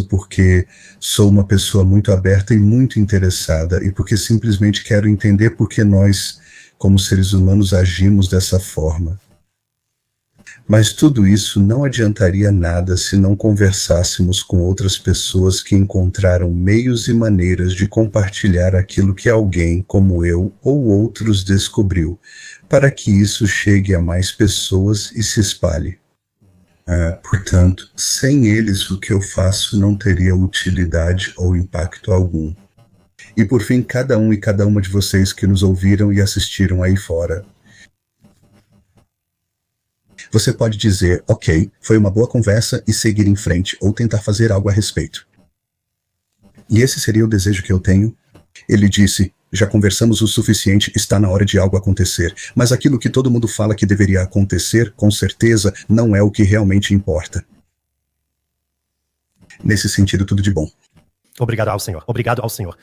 porque sou uma pessoa muito aberta e muito interessada, e porque simplesmente quero entender por que nós, como seres humanos, agimos dessa forma. Mas tudo isso não adiantaria nada se não conversássemos com outras pessoas que encontraram meios e maneiras de compartilhar aquilo que alguém, como eu ou outros, descobriu, para que isso chegue a mais pessoas e se espalhe. Portanto, sem eles o que eu faço não teria utilidade ou impacto algum. E por fim, cada um e cada uma de vocês que nos ouviram e assistiram aí fora. Você pode dizer, ok, foi uma boa conversa e seguir em frente, ou tentar fazer algo a respeito. E esse seria o desejo que eu tenho Ele disse: já conversamos o suficiente, está na hora de algo acontecer. Mas aquilo que todo mundo fala que deveria acontecer, com certeza, não é o que realmente importa. Nesse sentido, tudo de bom. Obrigado ao Senhor. Obrigado ao Senhor.